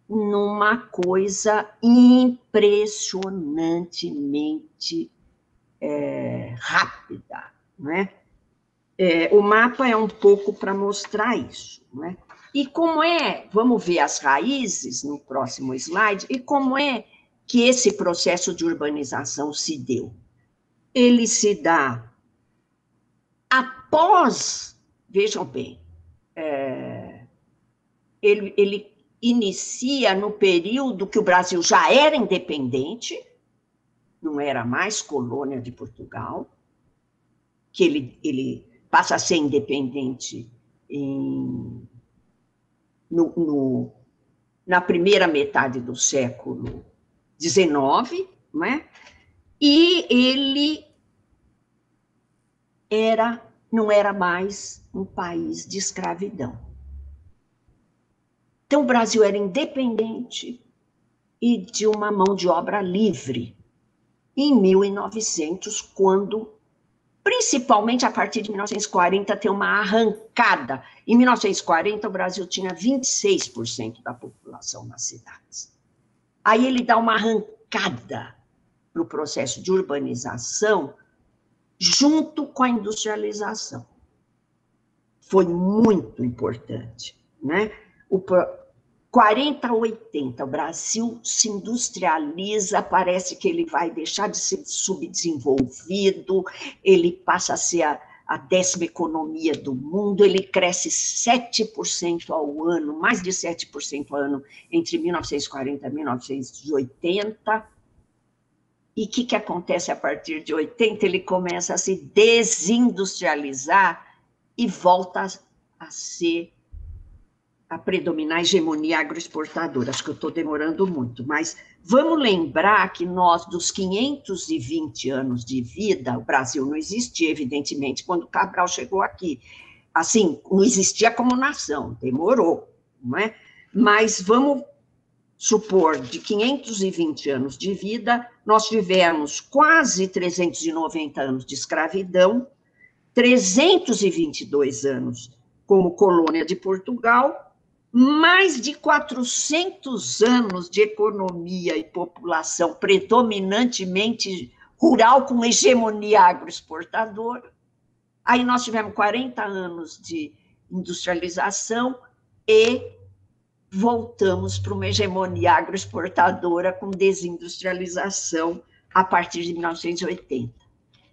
numa coisa impressionantemente rápida, né? O mapa é um pouco para mostrar isso, né? E como é, vamos ver as raízes no próximo slide, e como é que esse processo de urbanização se deu? Ele se dá após, vejam bem, ele inicia no período que o Brasil já era independente, não era mais colônia de Portugal, que ele passa a ser independente na primeira metade do século XIX, não é? E ele não era mais um país de escravidão. Então, o Brasil era independente e de uma mão de obra livre. Em 1900, quando, principalmente a partir de 1940, tem uma arrancada. Em 1940, o Brasil tinha 26% da população nas cidades. Aí ele dá uma arrancada para o processo de urbanização junto com a industrialização. Foi muito importante, né? 40 a 80, o Brasil se industrializa, parece que ele vai deixar de ser subdesenvolvido, ele passa a ser a 10ª economia do mundo, ele cresce 7% ao ano, mais de 7% ao ano, entre 1940 e 1980. E o que acontece a partir de 80? Ele começa a se desindustrializar e volta a predominar a hegemonia agroexportadora. Acho que eu estou demorando muito, mas vamos lembrar que nós, dos 520 anos de vida, o Brasil não existia, evidentemente, quando Cabral chegou aqui. Assim, não existia como nação, demorou, não é? Mas vamos supor, de 520 anos de vida, nós tivemos quase 390 anos de escravidão, 322 anos como colônia de Portugal, mais de 400 anos de economia e população predominantemente rural, com hegemonia agroexportadora. Aí nós tivemos 40 anos de industrialização e voltamos para uma hegemonia agroexportadora com desindustrialização a partir de 1980.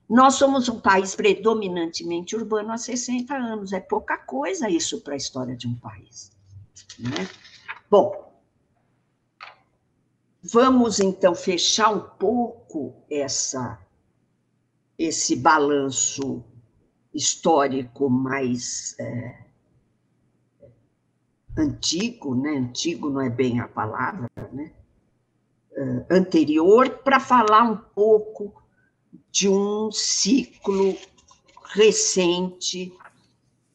Nós somos um país predominantemente urbano há 60 anos. É pouca coisa isso para a história de um país, né? Bom, vamos então fechar um pouco esse balanço histórico mais antigo, né? Antigo não é bem a palavra, né? Anterior, para falar um pouco de um ciclo recente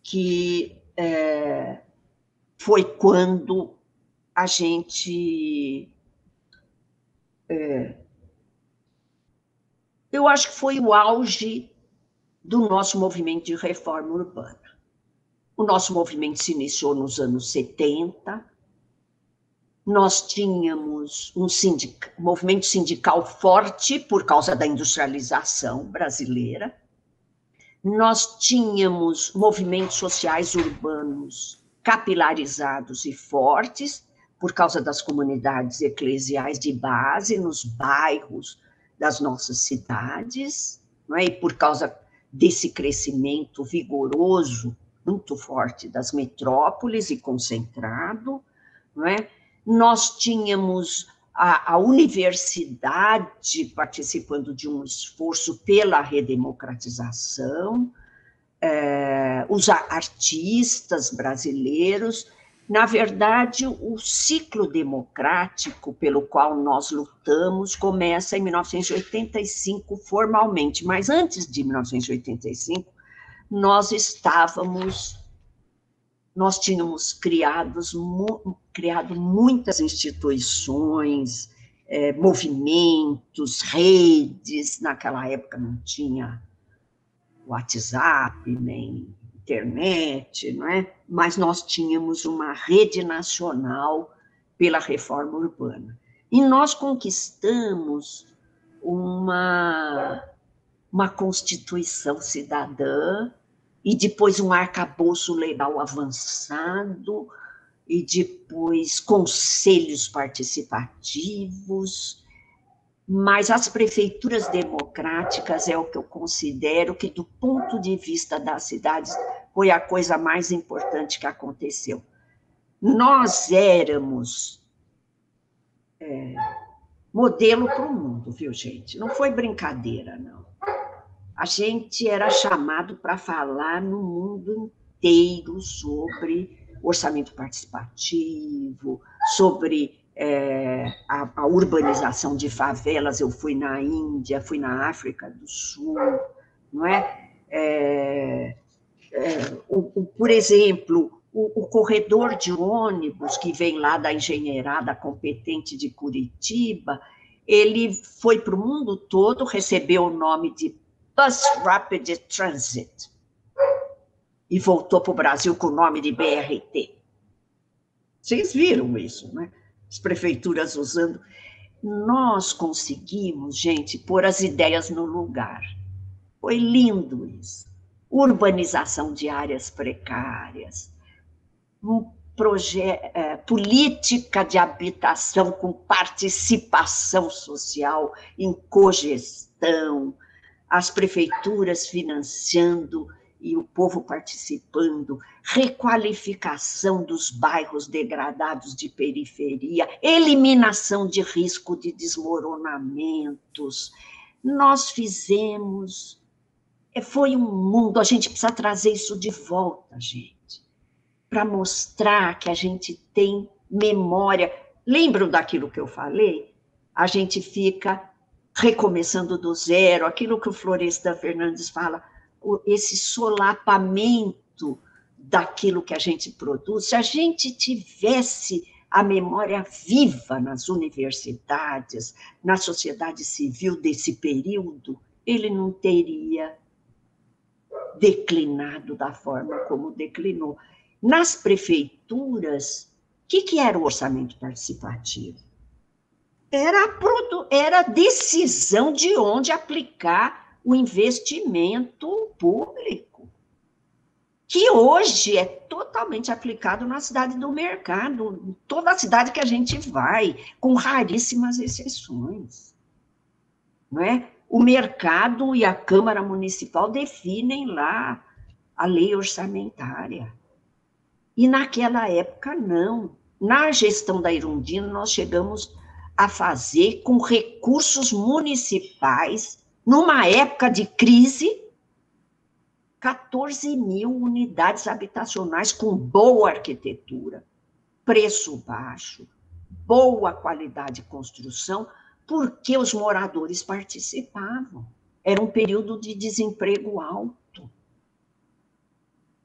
que foi quando a gente... eu acho que foi o auge do nosso movimento de reforma urbana. O nosso movimento se iniciou nos anos 70, nós tínhamos um movimento sindical forte por causa da industrialização brasileira, nós tínhamos movimentos sociais urbanos capilarizados e fortes por causa das comunidades eclesiais de base nos bairros das nossas cidades, não é? E por causa desse crescimento vigoroso, muito forte das metrópoles e concentrado, não é? Nós tínhamos a universidade participando de um esforço pela redemocratização, os artistas brasileiros. Na verdade, o ciclo democrático pelo qual nós lutamos começa em 1985 formalmente, mas antes de 1985, nós tínhamos criado muitas instituições, movimentos, redes. Naquela época não tinha WhatsApp, nem internet, não é? Mas nós tínhamos uma rede nacional pela reforma urbana. E nós conquistamos uma Constituição cidadã, e depois um arcabouço legal avançado, e depois conselhos participativos. Mas as prefeituras democráticas é o que eu considero que, do ponto de vista das cidades, foi a coisa mais importante que aconteceu. Nós éramos modelo para o mundo, viu, gente? Não foi brincadeira, não. A gente era chamado para falar no mundo inteiro sobre orçamento participativo, sobre a urbanização de favelas. Eu fui na Índia, fui na África do Sul, não é? Por exemplo, o corredor de ônibus que vem lá da engenheirada competente de Curitiba, ele foi para o mundo todo, recebeu o nome de Bus Rapid Transit e voltou para o Brasil com o nome de BRT. Vocês viram isso, né? As prefeituras usando. Nós conseguimos, gente, pôr as ideias no lugar. Foi lindo isso. Urbanização de áreas precárias, política de habitação com participação social em cogestão, as prefeituras financiando e o povo participando, requalificação dos bairros degradados de periferia, eliminação de risco de desmoronamentos. Nós fizemos, foi um mundo, a gente precisa trazer isso de volta, gente, para mostrar que a gente tem memória. Lembram daquilo que eu falei? A gente fica recomeçando do zero, aquilo que o Floresta Fernandes fala, esse solapamento daquilo que a gente produz. Se a gente tivesse a memória viva nas universidades, na sociedade civil desse período, ele não teria declinado da forma como declinou. Nas prefeituras, o que era o orçamento participativo? Era a decisão de onde aplicar o investimento público, que hoje é totalmente aplicado na cidade do mercado, toda a cidade que a gente vai, com raríssimas exceções, não é? O mercado e a Câmara Municipal definem lá a lei orçamentária. E naquela época, não. Na gestão da Irundina, nós chegamos a fazer com recursos municipais, numa época de crise, 14 mil unidades habitacionais com boa arquitetura, preço baixo, boa qualidade de construção, porque os moradores participavam. Era um período de desemprego alto.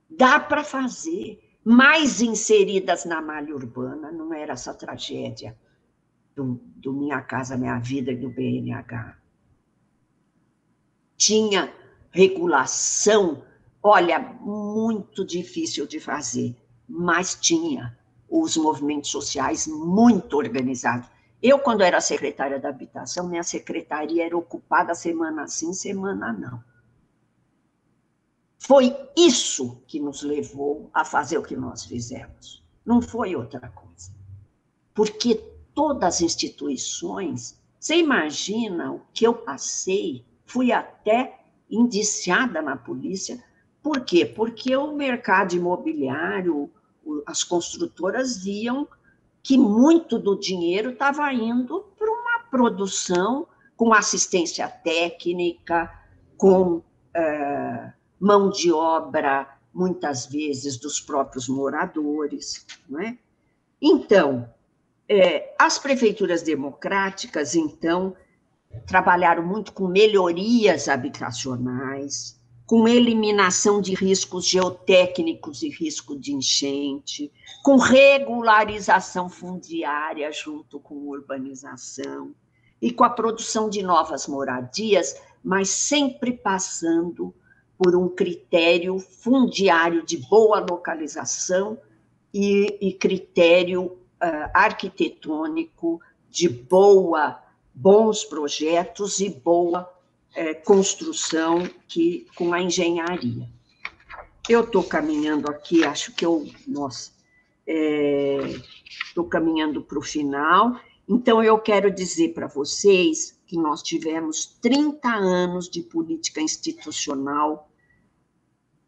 Dá para fazer. Mais inseridas na malha urbana, não era essa tragédia do Minha Casa Minha Vida e do BNH. Tinha regulação, olha, muito difícil de fazer, mas tinha os movimentos sociais muito organizados. Eu, quando era secretária da Habitação, minha secretaria era ocupada semana sim, semana não. Foi isso que nos levou a fazer o que nós fizemos. Não foi outra coisa. Porque todas as instituições, você imagina o que eu passei, fui até indiciada na polícia. Por quê? Porque o mercado imobiliário, as construtoras viam que muito do dinheiro estava indo para uma produção com assistência técnica, com mão de obra, muitas vezes, dos próprios moradores, não é? Então, as prefeituras democráticas, então, trabalharam muito com melhorias habitacionais, com eliminação de riscos geotécnicos e risco de enchente, com regularização fundiária junto com urbanização, e com a produção de novas moradias, mas sempre passando por um critério fundiário de boa localização e critério arquitetônico de bons projetos e boa construção com a engenharia. Eu estou caminhando aqui, acho que estou caminhando para o final, então eu quero dizer para vocês que nós tivemos 30 anos de política institucional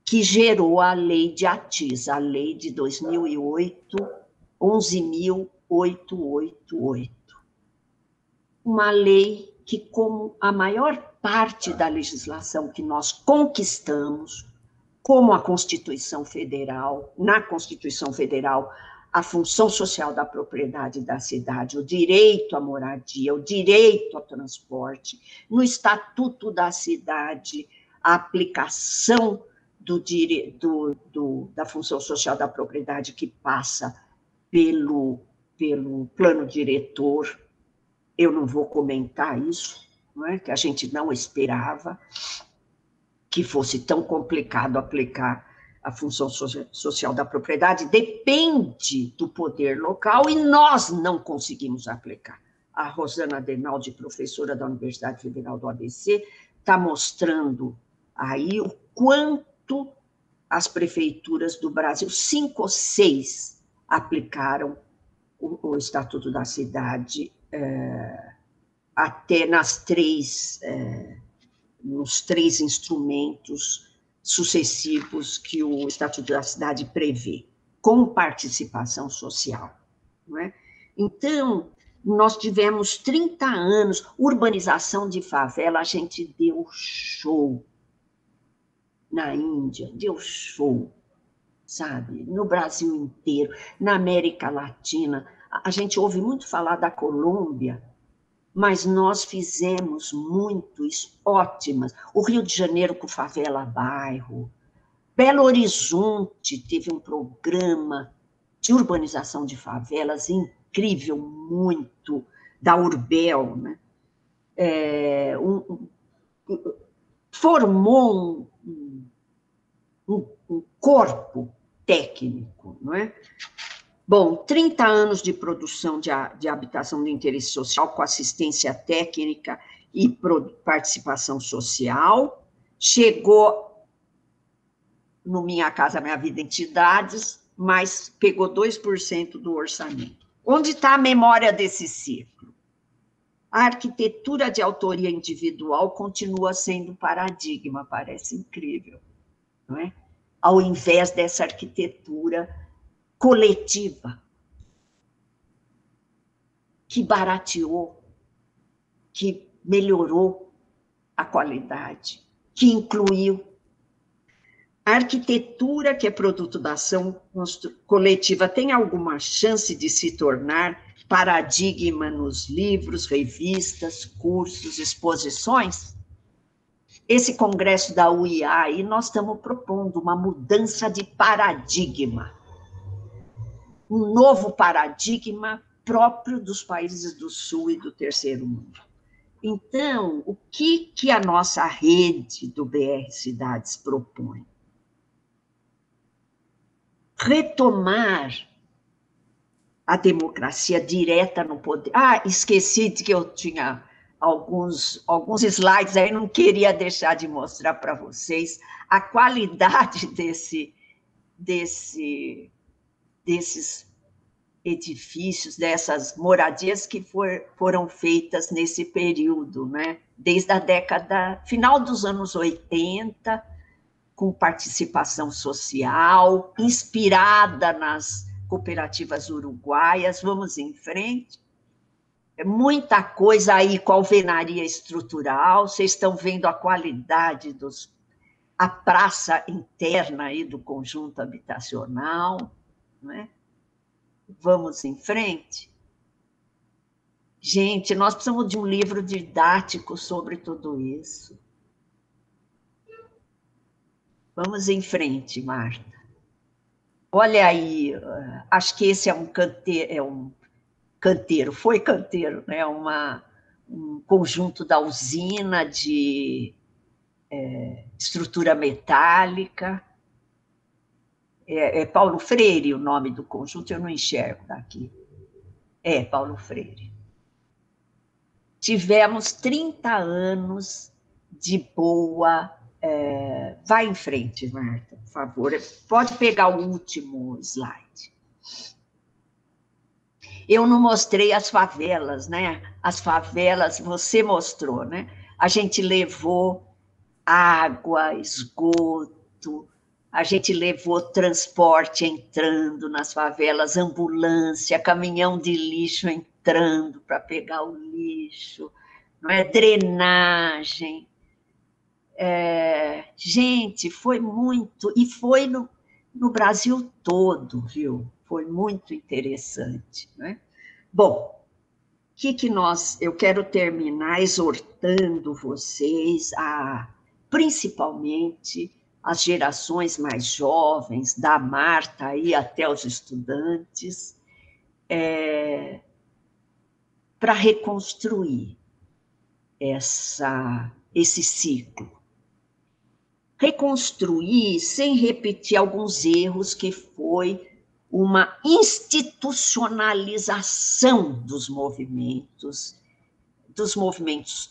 que gerou a lei de ATIS, a lei de 2008, 11.888. Uma lei que, como a maior parte da legislação que nós conquistamos, como a Constituição Federal, na Constituição Federal, a função social da propriedade da cidade, o direito à moradia, o direito ao transporte, no Estatuto da Cidade, a aplicação da função social da propriedade que passa pelo plano diretor. Eu não vou comentar isso, não é? Que a gente não esperava que fosse tão complicado aplicar a função social da propriedade, depende do poder local e nós não conseguimos aplicar. A Rosana Denaldi, professora da Universidade Federal do ABC, está mostrando aí o quanto as prefeituras do Brasil, 5 ou 6, aplicaram o Estatuto da Cidade até nos 3 instrumentos sucessivos que o Estatuto da Cidade prevê, com participação social. Não é? Então, nós tivemos 30 anos, urbanização de favela, a gente deu show na Índia, deu show, sabe? No Brasil inteiro, na América Latina. A gente ouve muito falar da Colômbia, mas nós fizemos muitos ótimas. O Rio de Janeiro com Favela Bairro, Belo Horizonte teve um programa de urbanização de favelas incrível, muito, da Urbel, né? Formou um corpo técnico, não é? Bom, 30 anos de produção de habitação de interesse social com assistência técnica e participação social. Chegou no Minha Casa Minha Vida Entidades, mas pegou 2% do orçamento. Onde está a memória desse ciclo? A arquitetura de autoria individual continua sendo paradigma, parece incrível, não é? Ao invés dessa arquitetura coletiva, que barateou, que melhorou a qualidade, que incluiu. A arquitetura, que é produto da ação coletiva, tem alguma chance de se tornar paradigma nos livros, revistas, cursos, exposições? Esse congresso da UIA, aí nós estamos propondo uma mudança de paradigma, um novo paradigma próprio dos países do Sul e do Terceiro Mundo. Então, o que a nossa rede do BR Cidades propõe? Retomar a democracia direta no poder. Esqueci de que eu tinha alguns slides aí, não queria deixar de mostrar para vocês a qualidade desses edifícios, dessas moradias que foram feitas nesse período, né? Desde a final dos anos 80, com participação social, inspirada nas cooperativas uruguaias. Vamos em frente. Muita coisa aí com alvenaria estrutural, vocês estão vendo a qualidade a praça interna aí do conjunto habitacional, não é? Vamos em frente. Gente, nós precisamos de um livro didático sobre tudo isso. Vamos em frente, Marta. Olha aí, acho que esse é um canteiro, foi canteiro, né? Um conjunto da usina de estrutura metálica. É Paulo Freire o nome do conjunto, eu não enxergo daqui. É Paulo Freire. Tivemos 30 anos de boa... vai em frente, Marta, por favor. Pode pegar o último slide. Eu não mostrei as favelas, né? As favelas, você mostrou, né? A gente levou água, esgoto, a gente levou transporte entrando nas favelas, ambulância, caminhão de lixo entrando para pegar o lixo, não é? Drenagem. Gente, foi muito, e foi no Brasil todo, viu? Foi muito interessante, né? Bom, eu quero terminar exortando vocês principalmente as gerações mais jovens, da Marta aí até os estudantes, para reconstruir esse ciclo. Reconstruir sem repetir alguns erros que foi uma institucionalização dos movimentos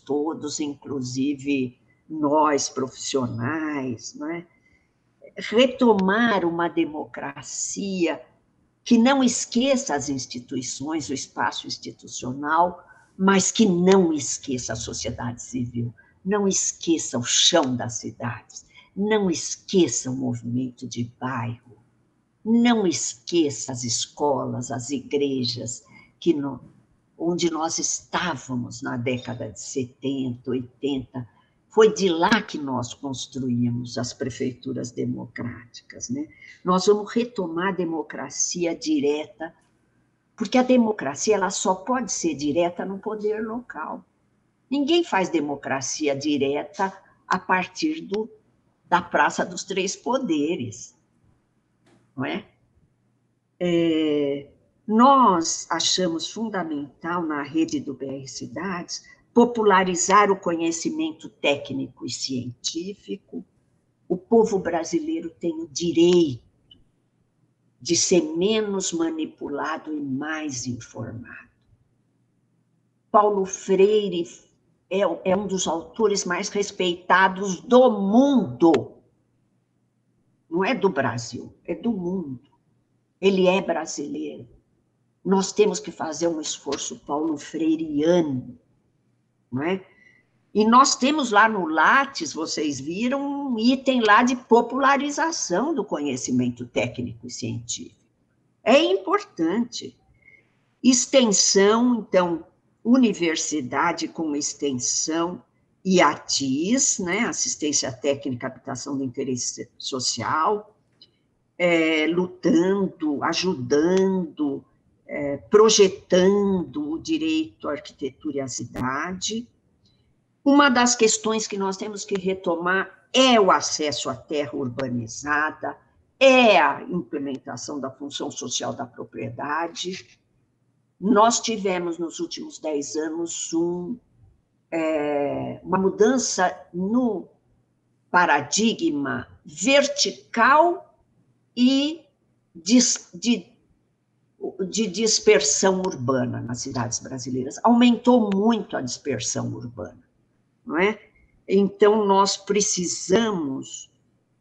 todos, inclusive nós profissionais, né? Retomar uma democracia que não esqueça as instituições, o espaço institucional, mas que não esqueça a sociedade civil, não esqueça o chão das cidades, não esqueça o movimento de bairro, não esqueça as escolas, as igrejas, onde nós estávamos na década de 70, 80. Foi de lá que nós construímos as prefeituras democráticas, né? Nós vamos retomar a democracia direta, porque a democracia ela só pode ser direta no poder local. Ninguém faz democracia direta a partir da Praça dos Três Poderes, não é? Nós achamos fundamental, na rede do BR Cidades, popularizar o conhecimento técnico e científico. O povo brasileiro tem o direito de ser menos manipulado e mais informado. Paulo Freire é um dos autores mais respeitados do mundo. Não é do Brasil, é do mundo. Ele é brasileiro. Nós temos que fazer um esforço paulo freiriano, não é? E nós temos lá no Lattes, vocês viram, um item lá de popularização do conhecimento técnico e científico. É importante. Extensão, então, universidade com extensão e ATIS, né? Assistência técnica, habitação de interesse social, lutando, ajudando, projetando o direito à arquitetura e à cidade. Uma das questões que nós temos que retomar é o acesso à terra urbanizada, é a implementação da função social da propriedade. Nós tivemos, nos últimos 10 anos, uma mudança no paradigma vertical e de dispersão urbana nas cidades brasileiras. Aumentou muito a dispersão urbana, não é? Então, nós precisamos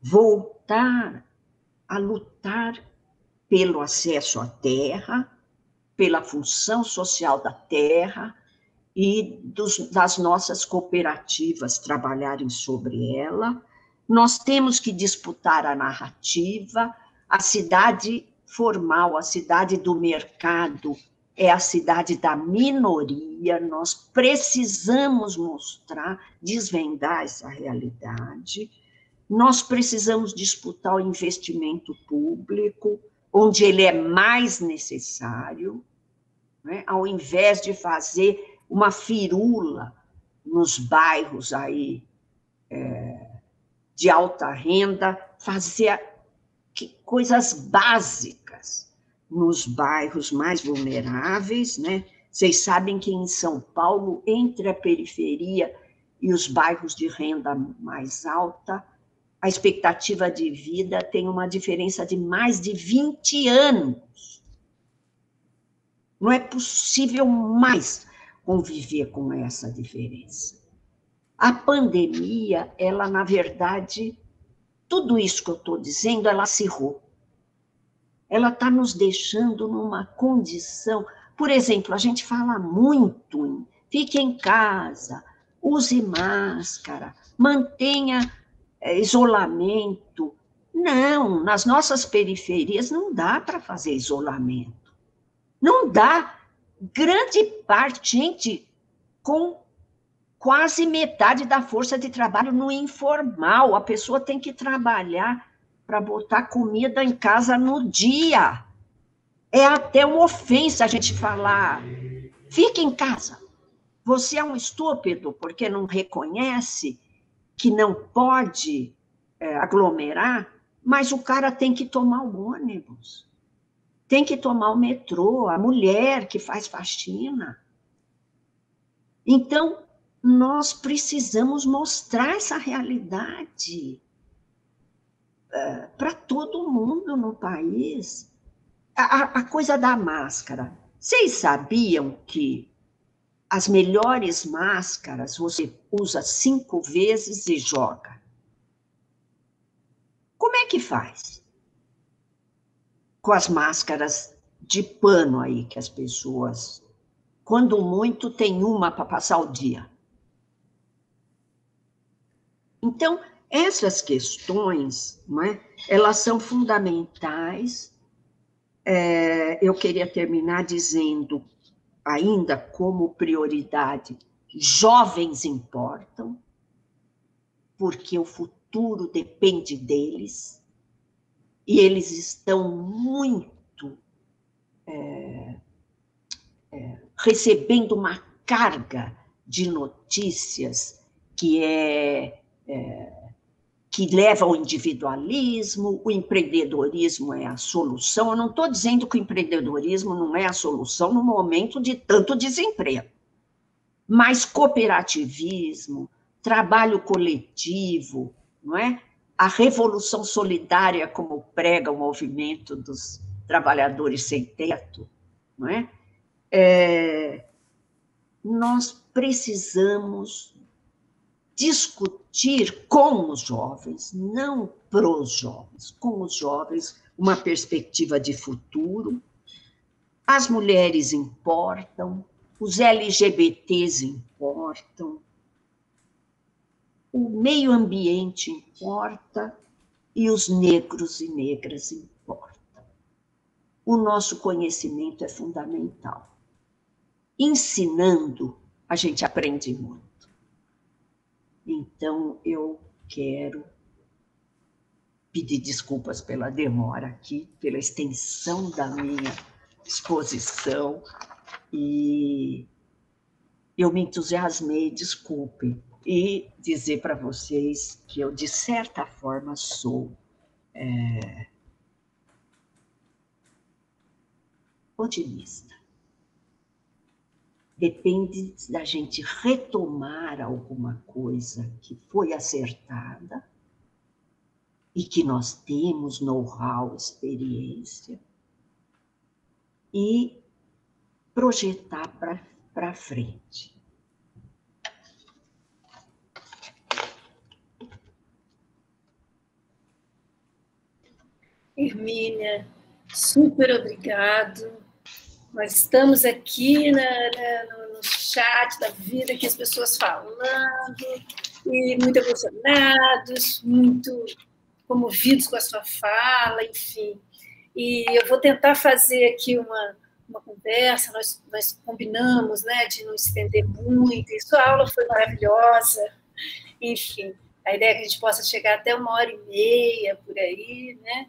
voltar a lutar pelo acesso à terra, pela função social da terra e das nossas cooperativas trabalharem sobre ela. Nós temos que disputar a narrativa, a cidade formal, a cidade do mercado, é a cidade da minoria, nós precisamos mostrar, desvendar essa realidade. nós precisamos disputar o investimento público, onde ele é mais necessário, né? Ao invés de fazer uma firula nos bairros aí, de alta renda, fazer coisas básicas nos bairros mais vulneráveis, né? Vocês sabem que em São Paulo, entre a periferia e os bairros de renda mais alta, a expectativa de vida tem uma diferença de mais de 20 anos. Não é possível mais conviver com essa diferença. A pandemia, ela, na verdade, tudo isso que eu estou dizendo, ela acirrou. Ela está nos deixando numa condição... Por exemplo, a gente fala muito em fique em casa, use máscara, mantenha isolamento. Não, nas nossas periferias não dá para fazer isolamento. Não dá. Grande parte, gente, com quase metade da força de trabalho no informal. A pessoa tem que trabalhar para botar comida em casa no dia. É até uma ofensa a gente falar, fique em casa. Você é um estúpido porque não reconhece que não pode aglomerar, mas o cara tem que tomar o ônibus, tem que tomar o metrô, a mulher que faz faxina. Então, nós precisamos mostrar essa realidade para todo mundo no país. A coisa da máscara. Vocês sabiam que as melhores máscaras você usa 5 vezes e joga? Como é que faz? Com as máscaras de pano aí que as pessoas, quando muito, tem uma para passar o dia. Então, essas questões, não é, elas são fundamentais. Eu queria terminar dizendo, ainda como prioridade, jovens importam, porque o futuro depende deles, e eles estão muito recebendo uma carga de notícias que leva ao individualismo, o empreendedorismo é a solução. Eu não estou dizendo que o empreendedorismo não é a solução no momento de tanto desemprego, mas cooperativismo, trabalho coletivo, não é? A revolução solidária, como prega o movimento dos trabalhadores sem teto, não é? Nós precisamos discutir com os jovens, não pros jovens, com os jovens, uma perspectiva de futuro. As mulheres importam, os LGBTs importam, o meio ambiente importa e os negros e negras importam. O nosso conhecimento é fundamental. Ensinando, a gente aprende muito. Então, eu quero pedir desculpas pela demora aqui, pela extensão da minha exposição, e eu me entusiasmei, desculpem, e dizer para vocês que eu, de certa forma, sou otimista. Depende da gente retomar alguma coisa que foi acertada e que nós temos know-how, experiência, e projetar para frente. Hermínia, super obrigado. Nós estamos aqui no chat da vida, aqui as pessoas falando, e muito emocionados, muito comovidos com a sua fala, enfim. E eu vou tentar fazer aqui uma conversa, nós combinamos, né, de não estender muito, e sua aula foi maravilhosa, enfim. a ideia é que a gente possa chegar até 1h30 por aí, né?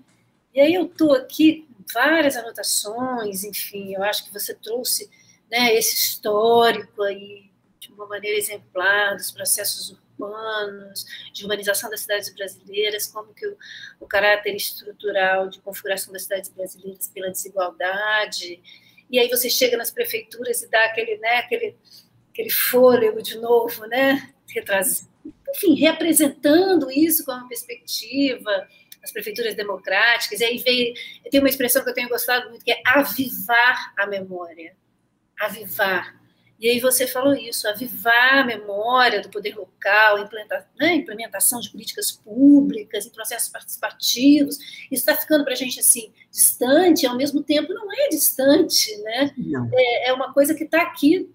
E aí eu estou aqui com várias anotações, enfim, eu acho que você trouxe, né, esse histórico aí de uma maneira exemplar dos processos urbanos, de urbanização das cidades brasileiras, como que o caráter estrutural de configuração das cidades brasileiras pela desigualdade. E aí você chega nas prefeituras e dá aquele, né, aquele fôlego de novo, né? Enfim, representando isso como perspectiva, as prefeituras democráticas, e aí tem uma expressão que eu tenho gostado muito, que é avivar a memória. Avivar. E aí você falou isso, avivar a memória do poder local, implementação de políticas públicas, em processos participativos. Isso está ficando para a gente assim, distante, ao mesmo tempo não é distante, né? É uma coisa que está aqui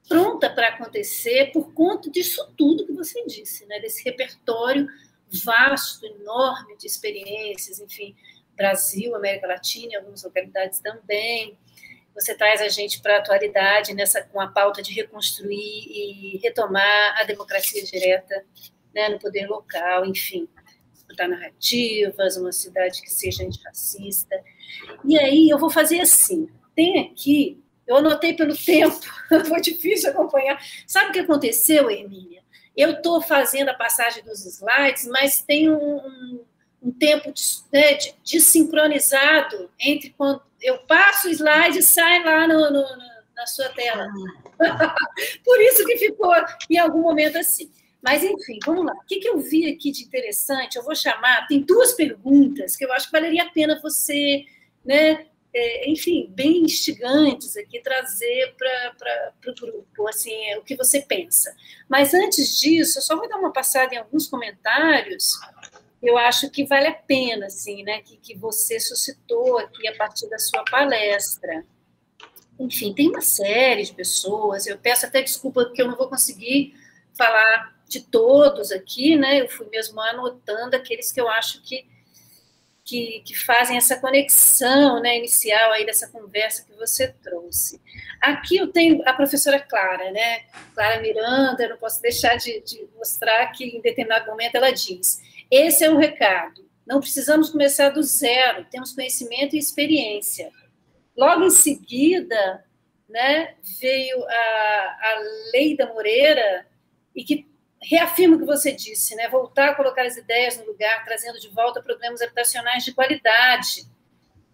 pronta para acontecer por conta disso tudo que você disse, né? Desse repertório vasto, enorme de experiências, enfim, Brasil, América Latina, em algumas localidades também. Você traz a gente para a atualidade com a pauta de reconstruir e retomar a democracia direta, né, no poder local, enfim, disputar narrativas, uma cidade que seja antifascista. E aí eu vou fazer assim, tem aqui, eu anotei pelo tempo, foi difícil acompanhar. Sabe o que aconteceu, Hermínia? Eu estou fazendo a passagem dos slides, mas tem um tempo desincronizado entre quando eu passo o slide e sai lá na sua tela. Por isso que ficou em algum momento assim. Mas, enfim, vamos lá. O que eu vi aqui de interessante? Eu vou chamar, tem 2 perguntas que eu acho que valeria a pena você, né, enfim, bem instigantes aqui, trazer para o grupo, assim, o que você pensa. Mas, antes disso, eu só vou dar uma passada em alguns comentários. Eu acho que vale a pena, assim, né, que você suscitou aqui a partir da sua palestra. Enfim, tem uma série de pessoas, eu peço até desculpa porque eu não vou conseguir falar de todos aqui, né, eu fui mesmo anotando aqueles que eu acho que fazem essa conexão, né, inicial aí dessa conversa que você trouxe. Aqui eu tenho a professora Clara, né, Clara Miranda, eu não posso deixar de mostrar que em determinado momento ela diz: esse é um recado, não precisamos começar do zero, temos conhecimento e experiência. Logo em seguida, né, veio a Leida Moreira, e que reafirma o que você disse, né, voltar a colocar as ideias no lugar, trazendo de volta programas habitacionais de qualidade.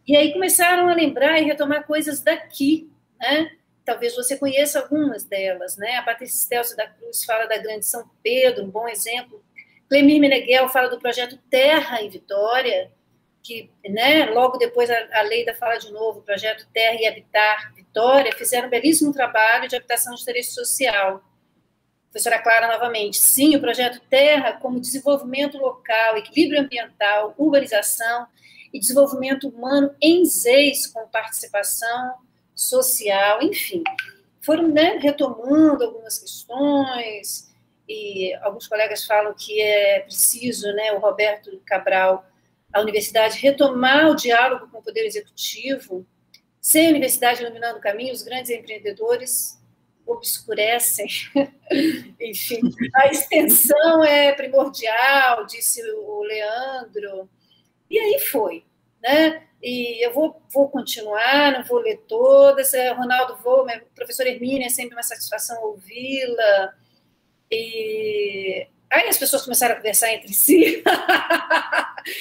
E aí começaram a lembrar e retomar coisas daqui, né? Talvez você conheça algumas delas, né? A Patrícia Stelcio da Cruz fala da Grande São Pedro, um bom exemplo. Clemir Meneghel fala do projeto Terra em Vitória, que, né, logo depois a Leida fala de novo, o projeto Terra e Habitar Vitória, fizeram um belíssimo trabalho de habitação de interesse social. Professora Clara, novamente, sim, o projeto Terra como desenvolvimento local, equilíbrio ambiental, urbanização e desenvolvimento humano em ZEIS, com participação social, enfim. Foram, né, retomando algumas questões, e alguns colegas falam que é preciso, né, o Roberto Cabral, a universidade retomar o diálogo com o Poder Executivo. Sem a universidade iluminando o caminho, os grandes empreendedores obscurecem. Enfim, a extensão é primordial, disse o Leandro. E aí foi, né? E eu vou continuar, não vou ler todas. Ronaldo Vou, professora Hermínia, é sempre uma satisfação ouvi-la. E aí as pessoas começaram a conversar entre si.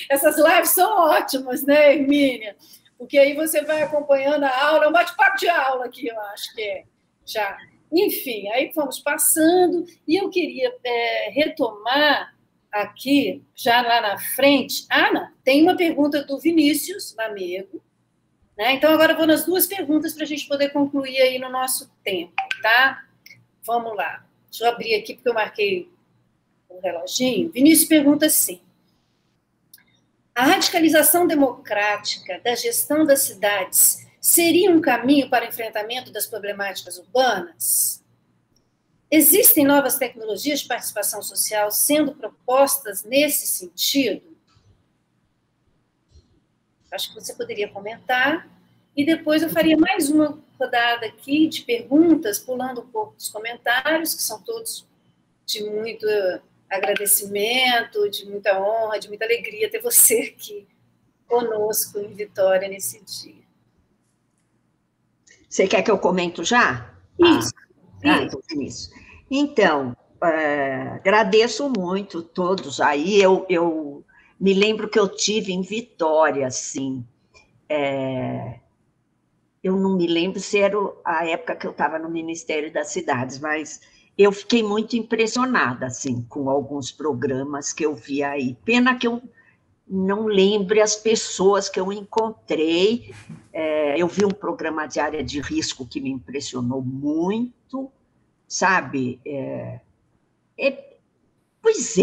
Essas lives são ótimas, né, Hermínia? Porque aí você vai acompanhando a aula, é um bate-papo de aula aqui, eu acho que é, já. Enfim, aí fomos passando, e eu queria retomar aqui, já lá na frente. Ah, não, tem uma pergunta do Vinícius Lamego, né? Então agora eu vou nas 2 perguntas para a gente poder concluir aí no nosso tempo, tá? Vamos lá. Deixa eu abrir aqui, porque eu marquei o reloginho. Vinícius pergunta assim: a radicalização democrática da gestão das cidades seria um caminho para o enfrentamento das problemáticas urbanas? Existem novas tecnologias de participação social sendo propostas nesse sentido? Acho que você poderia comentar, e depois eu faria mais uma rodada aqui de perguntas, pulando um pouco dos comentários, que são todos de muito agradecimento, de muita honra, de muita alegria ter você aqui conosco em Vitória nesse dia. Você quer que eu comento já? Isso, Então, Vinícius. Então, agradeço muito todos aí. Eu me lembro que eu tive em Vitória, assim. Eu não me lembro se era a época que eu estava no Ministério das Cidades, mas eu fiquei muito impressionada, assim, com alguns programas que eu vi aí. Pena que eu não lembre as pessoas que eu encontrei. Eu vi um programa de área de risco que me impressionou muito, sabe? Pois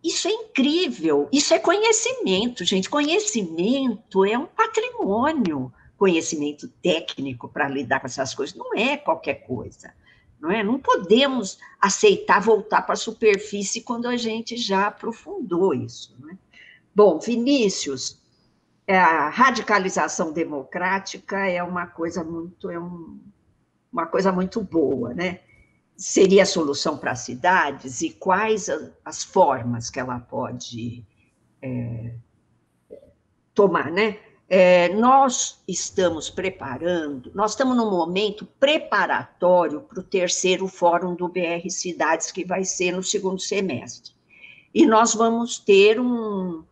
isso é incrível, isso é conhecimento, gente. Conhecimento é um patrimônio, conhecimento técnico para lidar com essas coisas, não é qualquer coisa. Não é? Não podemos aceitar voltar para a superfície quando a gente já aprofundou isso. Não é? Bom, Vinícius, a radicalização democrática é uma coisa uma coisa muito boa, né? Seria a solução para as cidades e quais as formas que ela pode tomar, né? Nós estamos num momento preparatório para o terceiro fórum do BR Cidades, que vai ser no segundo semestre. E nós vamos ter um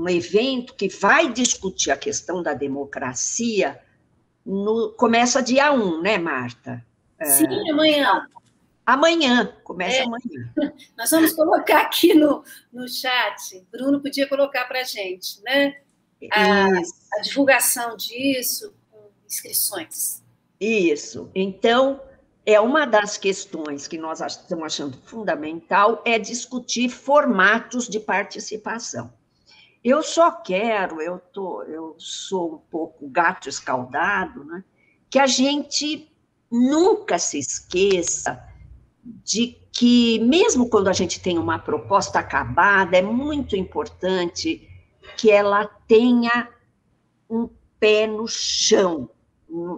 evento que vai discutir a questão da democracia, começa dia 1, né, Marta? Sim, amanhã. Amanhã, começa amanhã. Nós vamos colocar aqui no chat, Bruno podia colocar para a gente, né? A divulgação disso, com inscrições. Isso. Então, uma das questões que nós estamos achando fundamental é discutir formatos de participação. Eu só quero, eu sou um pouco gato escaldado, né? Que a gente nunca se esqueça de que, mesmo quando a gente tem uma proposta acabada, é muito importante que ela tenha um pé no chão,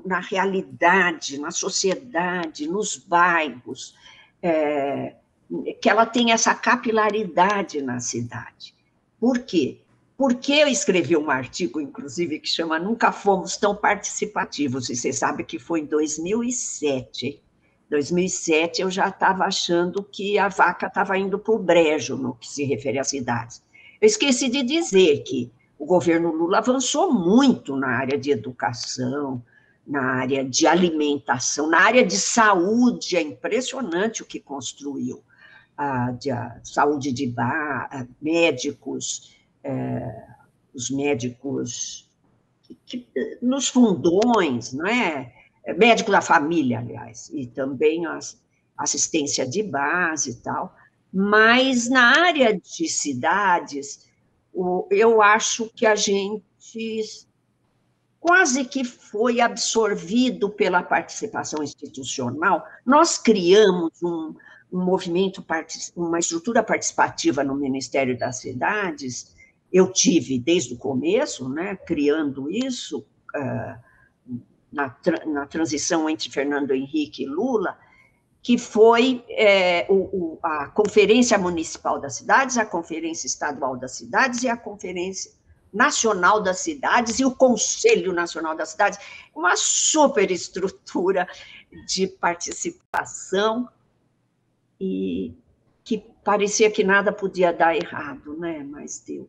na realidade, na sociedade, nos bairros, que ela tenha essa capilaridade na cidade. Por quê? Porque eu escrevi um artigo, inclusive, que chama Nunca Fomos Tão Participativos, e você sabe que foi em 2007, hein? 2007 eu já estava achando que a vaca estava indo para o brejo no que se refere às cidades. Eu esqueci de dizer que o governo Lula avançou muito na área de educação, na área de alimentação, na área de saúde, é impressionante o que construiu. A saúde de médicos, os médicos nos fundões, não é? Médico da família, aliás, e também a assistência de base e tal. Mas na área de cidades, eu acho que a gente quase que foi absorvido pela participação institucional. Nós criamos um movimento, uma estrutura participativa no Ministério das Cidades. Eu tive desde o começo, né, criando isso, na transição entre Fernando Henrique e Lula, que foi a Conferência Municipal das Cidades, a Conferência Estadual das Cidades e a Conferência Nacional das Cidades e o Conselho Nacional das Cidades, uma superestrutura de participação e que parecia que nada podia dar errado, né? Mas deu.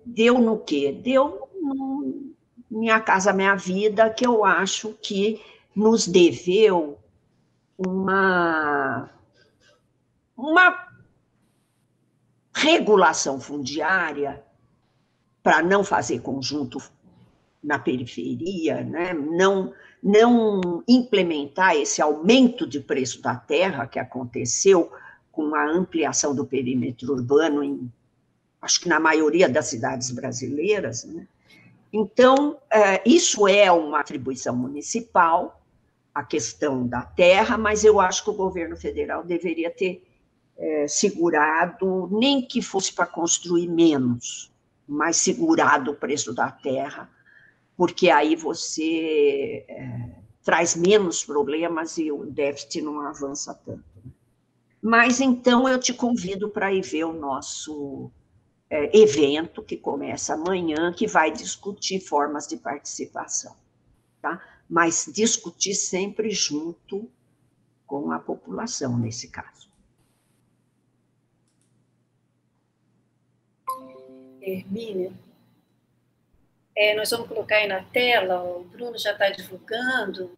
Deu no quê? Deu no Minha Casa Minha Vida, que eu acho que nos deveu uma regulação fundiária para não fazer conjunto na periferia, né? não implementar esse aumento de preço da terra que aconteceu com a ampliação do perímetro urbano, acho que na maioria das cidades brasileiras, né? Então, isso é uma atribuição municipal, a questão da terra, mas eu acho que o governo federal deveria ter segurado, nem que fosse para construir menos, mas segurado o preço da terra, porque aí você traz menos problemas e o déficit não avança tanto. Mas, então, eu te convido para ir ver o nosso evento, que começa amanhã, que vai discutir formas de participação, tá? Mas discutir sempre junto com a população, nesse caso. Hermínia, nós vamos colocar aí na tela, o Bruno já está divulgando,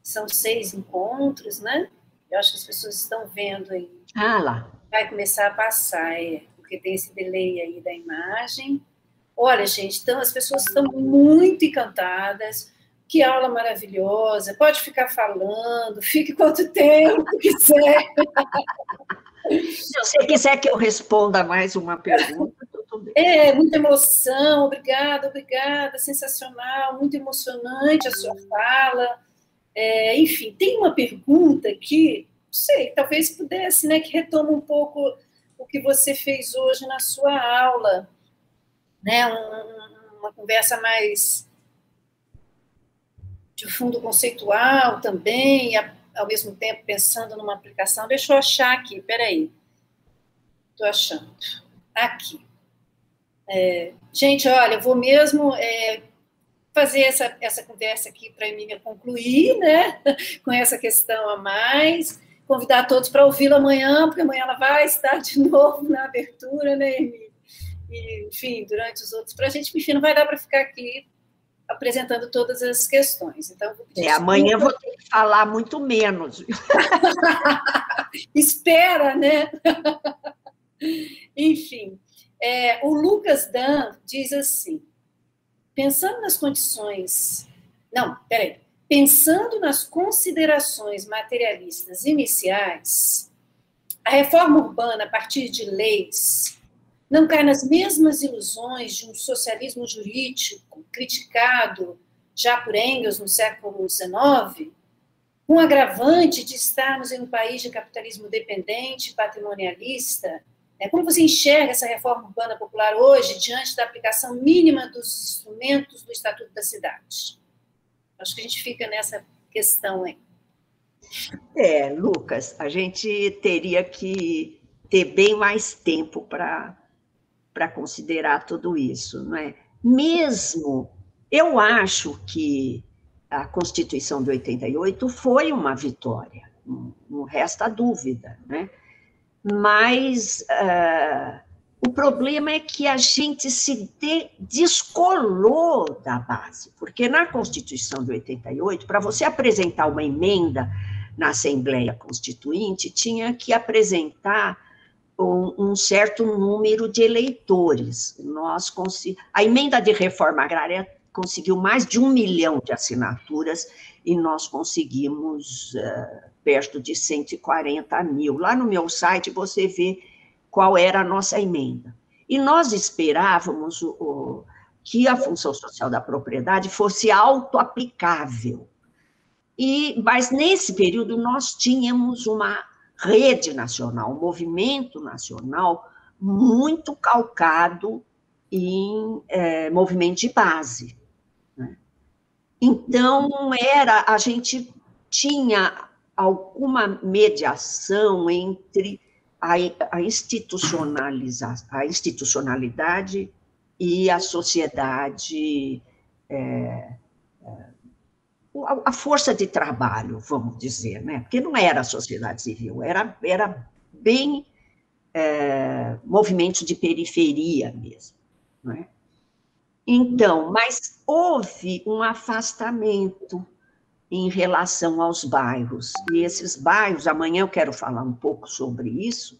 são 6 encontros, né? Eu acho que as pessoas estão vendo aí. Ah, lá. Vai começar a passar, porque tem esse delay aí da imagem. Olha, gente, então as pessoas estão muito encantadas, que aula maravilhosa, pode ficar falando, fique quanto tempo quiser. Se você quiser que eu responda mais uma pergunta, tudo bem. Muita emoção, obrigada, sensacional, muito emocionante a sua fala. Enfim, tem uma pergunta que, não sei, talvez pudesse, né, que retoma um pouco o que você fez hoje na sua aula, né, uma conversa mais de fundo conceitual também, e ao mesmo tempo pensando numa aplicação. Deixa eu achar aqui, peraí. Estou achando. Aqui. Gente, olha, eu vou mesmo fazer essa conversa aqui para a Emília concluir, né, com essa questão a mais, convidar todos para ouvi-la amanhã, porque amanhã ela vai estar de novo na abertura, né, Emília? E, enfim, durante os outros, para a gente, enfim, não vai dar para ficar aqui apresentando todas as questões. Então, amanhã eu vou ter que falar muito menos. Espera, né? Enfim, o Lucas Dan diz assim, pensando nas considerações materialistas iniciais, a reforma urbana, a partir de leis, não cai nas mesmas ilusões de um socialismo jurídico criticado já por Engels no século XIX, com o agravante de estarmos em um país de capitalismo dependente, patrimonialista. Como você enxerga essa reforma urbana popular hoje, diante da aplicação mínima dos instrumentos do Estatuto da Cidade? Acho que a gente fica nessa questão aí. Lucas, a gente teria que ter bem mais tempo para considerar tudo isso, não é? Mesmo, eu acho que a Constituição de 88 foi uma vitória, não resta dúvida, né? Mas o problema é que a gente se descolou da base, porque na Constituição de 88, para você apresentar uma emenda na Assembleia Constituinte, tinha que apresentar um certo número de eleitores. A emenda de reforma agrária conseguiu mais de 1 milhão de assinaturas e nós conseguimos perto de 140 mil. Lá no meu site você vê qual era a nossa emenda. E nós esperávamos que a função social da propriedade fosse autoaplicável. Mas nesse período nós tínhamos uma rede nacional, um movimento nacional muito calcado em movimento de base, né? Então, a gente tinha alguma mediação entre a institucionalidade e a sociedade, a força de trabalho, vamos dizer, né? Porque não era a sociedade civil, era bem movimento de periferia mesmo, né? Então, mas houve um afastamento em relação aos bairros, e esses bairros, amanhã eu quero falar um pouco sobre isso,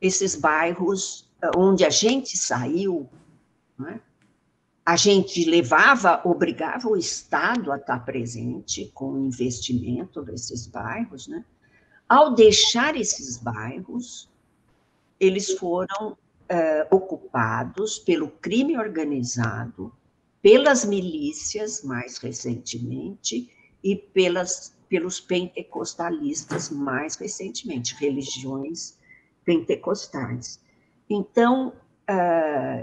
esses bairros onde a gente saiu, né? A gente obrigava o Estado a estar presente com o investimento desses bairros, né? Ao deixar esses bairros, eles foram ocupados pelo crime organizado, pelas milícias, mais recentemente, e pelos pentecostalistas, mais recentemente, religiões pentecostais. Então,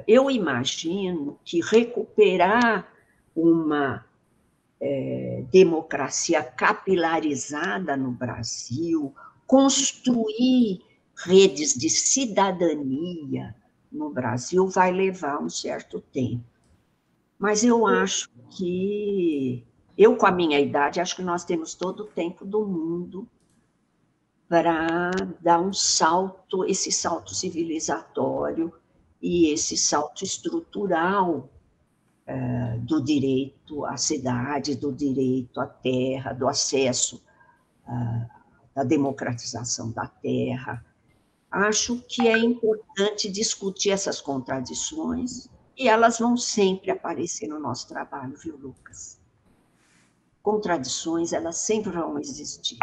eu imagino que recuperar uma democracia capilarizada no Brasil, construir redes de cidadania no Brasil vai levar um certo tempo. Mas eu acho que, eu com a minha idade, acho que nós temos todo o tempo do mundo para dar um salto, esse salto civilizatório e esse salto estrutural do direito à cidade, do direito à terra, do acesso da democratização da terra. Acho que é importante discutir essas contradições e elas vão sempre aparecer no nosso trabalho, viu, Lucas? Contradições, elas sempre vão existir.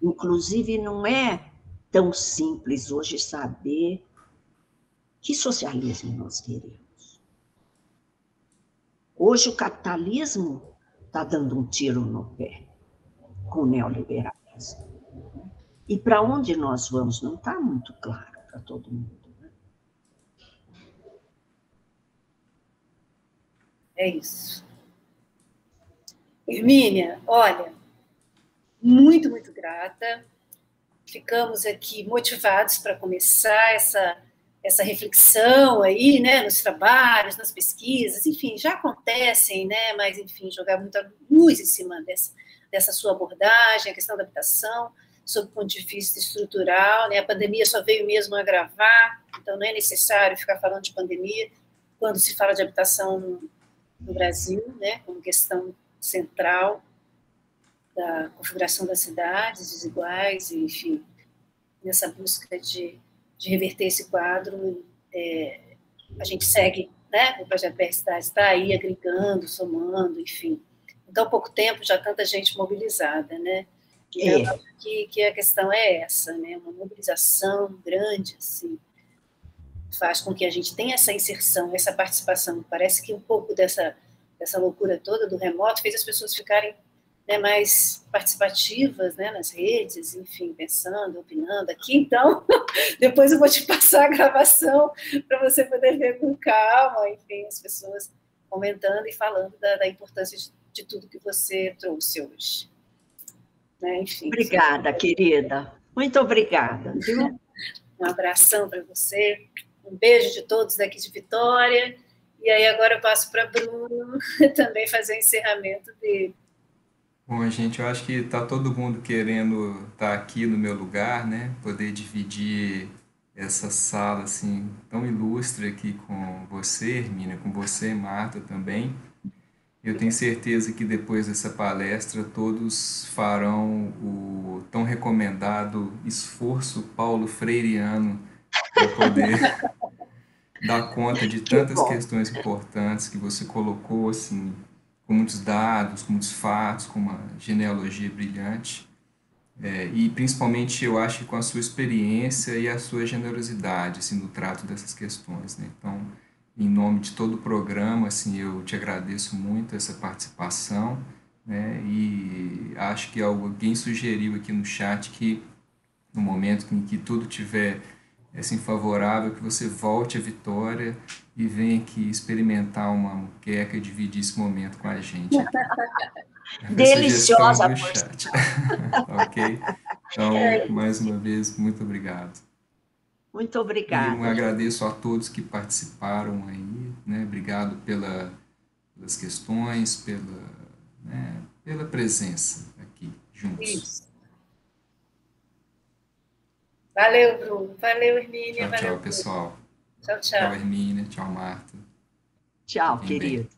Inclusive, não é tão simples hoje saber que socialismo nós queremos. Hoje o capitalismo está dando um tiro no pé com o neoliberalismo. E para onde nós vamos não está muito claro para todo mundo. Né? É isso. Hermínia, olha, muito, muito grata. Ficamos aqui motivados para começar essa reflexão aí, né, nos trabalhos, nas pesquisas, enfim, já acontecem, né, mas, enfim, jogar muita luz em cima dessa sua abordagem, a questão da habitação, sob o ponto de vista estrutural, né, a pandemia só veio mesmo agravar, então não é necessário ficar falando de pandemia quando se fala de habitação no Brasil, né, como questão central da configuração das cidades desiguais, enfim, nessa busca de reverter esse quadro, a gente segue, né, o projeto BR Cidades está aí agregando, somando, enfim. Em tão pouco tempo, já tanta gente mobilizada, né? E eu acho que a questão é essa, né? Uma mobilização grande, assim, faz com que a gente tenha essa inserção, essa participação. Parece que um pouco dessa loucura toda do remoto fez as pessoas ficarem, né, mais participativas, né, nas redes, enfim, pensando, opinando aqui. Então, depois eu vou te passar a gravação para você poder ver com calma, enfim, as pessoas comentando e falando da importância de tudo que você trouxe hoje. Né, enfim. Obrigada, querida. Muito obrigada, viu? Um abração para você, um beijo de todos daqui de Vitória, e aí agora eu passo para Bruno também fazer o encerramento dele. Bom, gente, eu acho que está todo mundo querendo estar aqui no meu lugar, né? Poder dividir essa sala assim tão ilustre aqui com você, Hermínia, com você, Marta, também. Eu tenho certeza que depois dessa palestra todos farão o tão recomendado esforço paulo freireano para poder dar conta de tantas questões importantes que você colocou, assim, com muitos dados, com muitos fatos, com uma genealogia brilhante. E principalmente eu acho que com a sua experiência e a sua generosidade assim, no trato dessas questões, né? Então, em nome de todo o programa, assim, eu te agradeço muito essa participação, né? E acho que alguém sugeriu aqui no chat que no momento em que tudo tiver assim, favorável, que você volte à Vitória e venha aqui experimentar uma moqueca e dividir esse momento com a gente aqui. Deliciosa, do chat. Ok? Então, mais uma vez, muito obrigado. Muito obrigada. E agradeço a todos que participaram aí, né? Obrigado pelas questões, pela presença aqui juntos. Isso. Valeu, Bruno. Valeu, Hermínia. Tchau, tchau, pessoal. Tchau, tchau. Tchau, Hermínia. Tchau, Marta. Tchau, querido.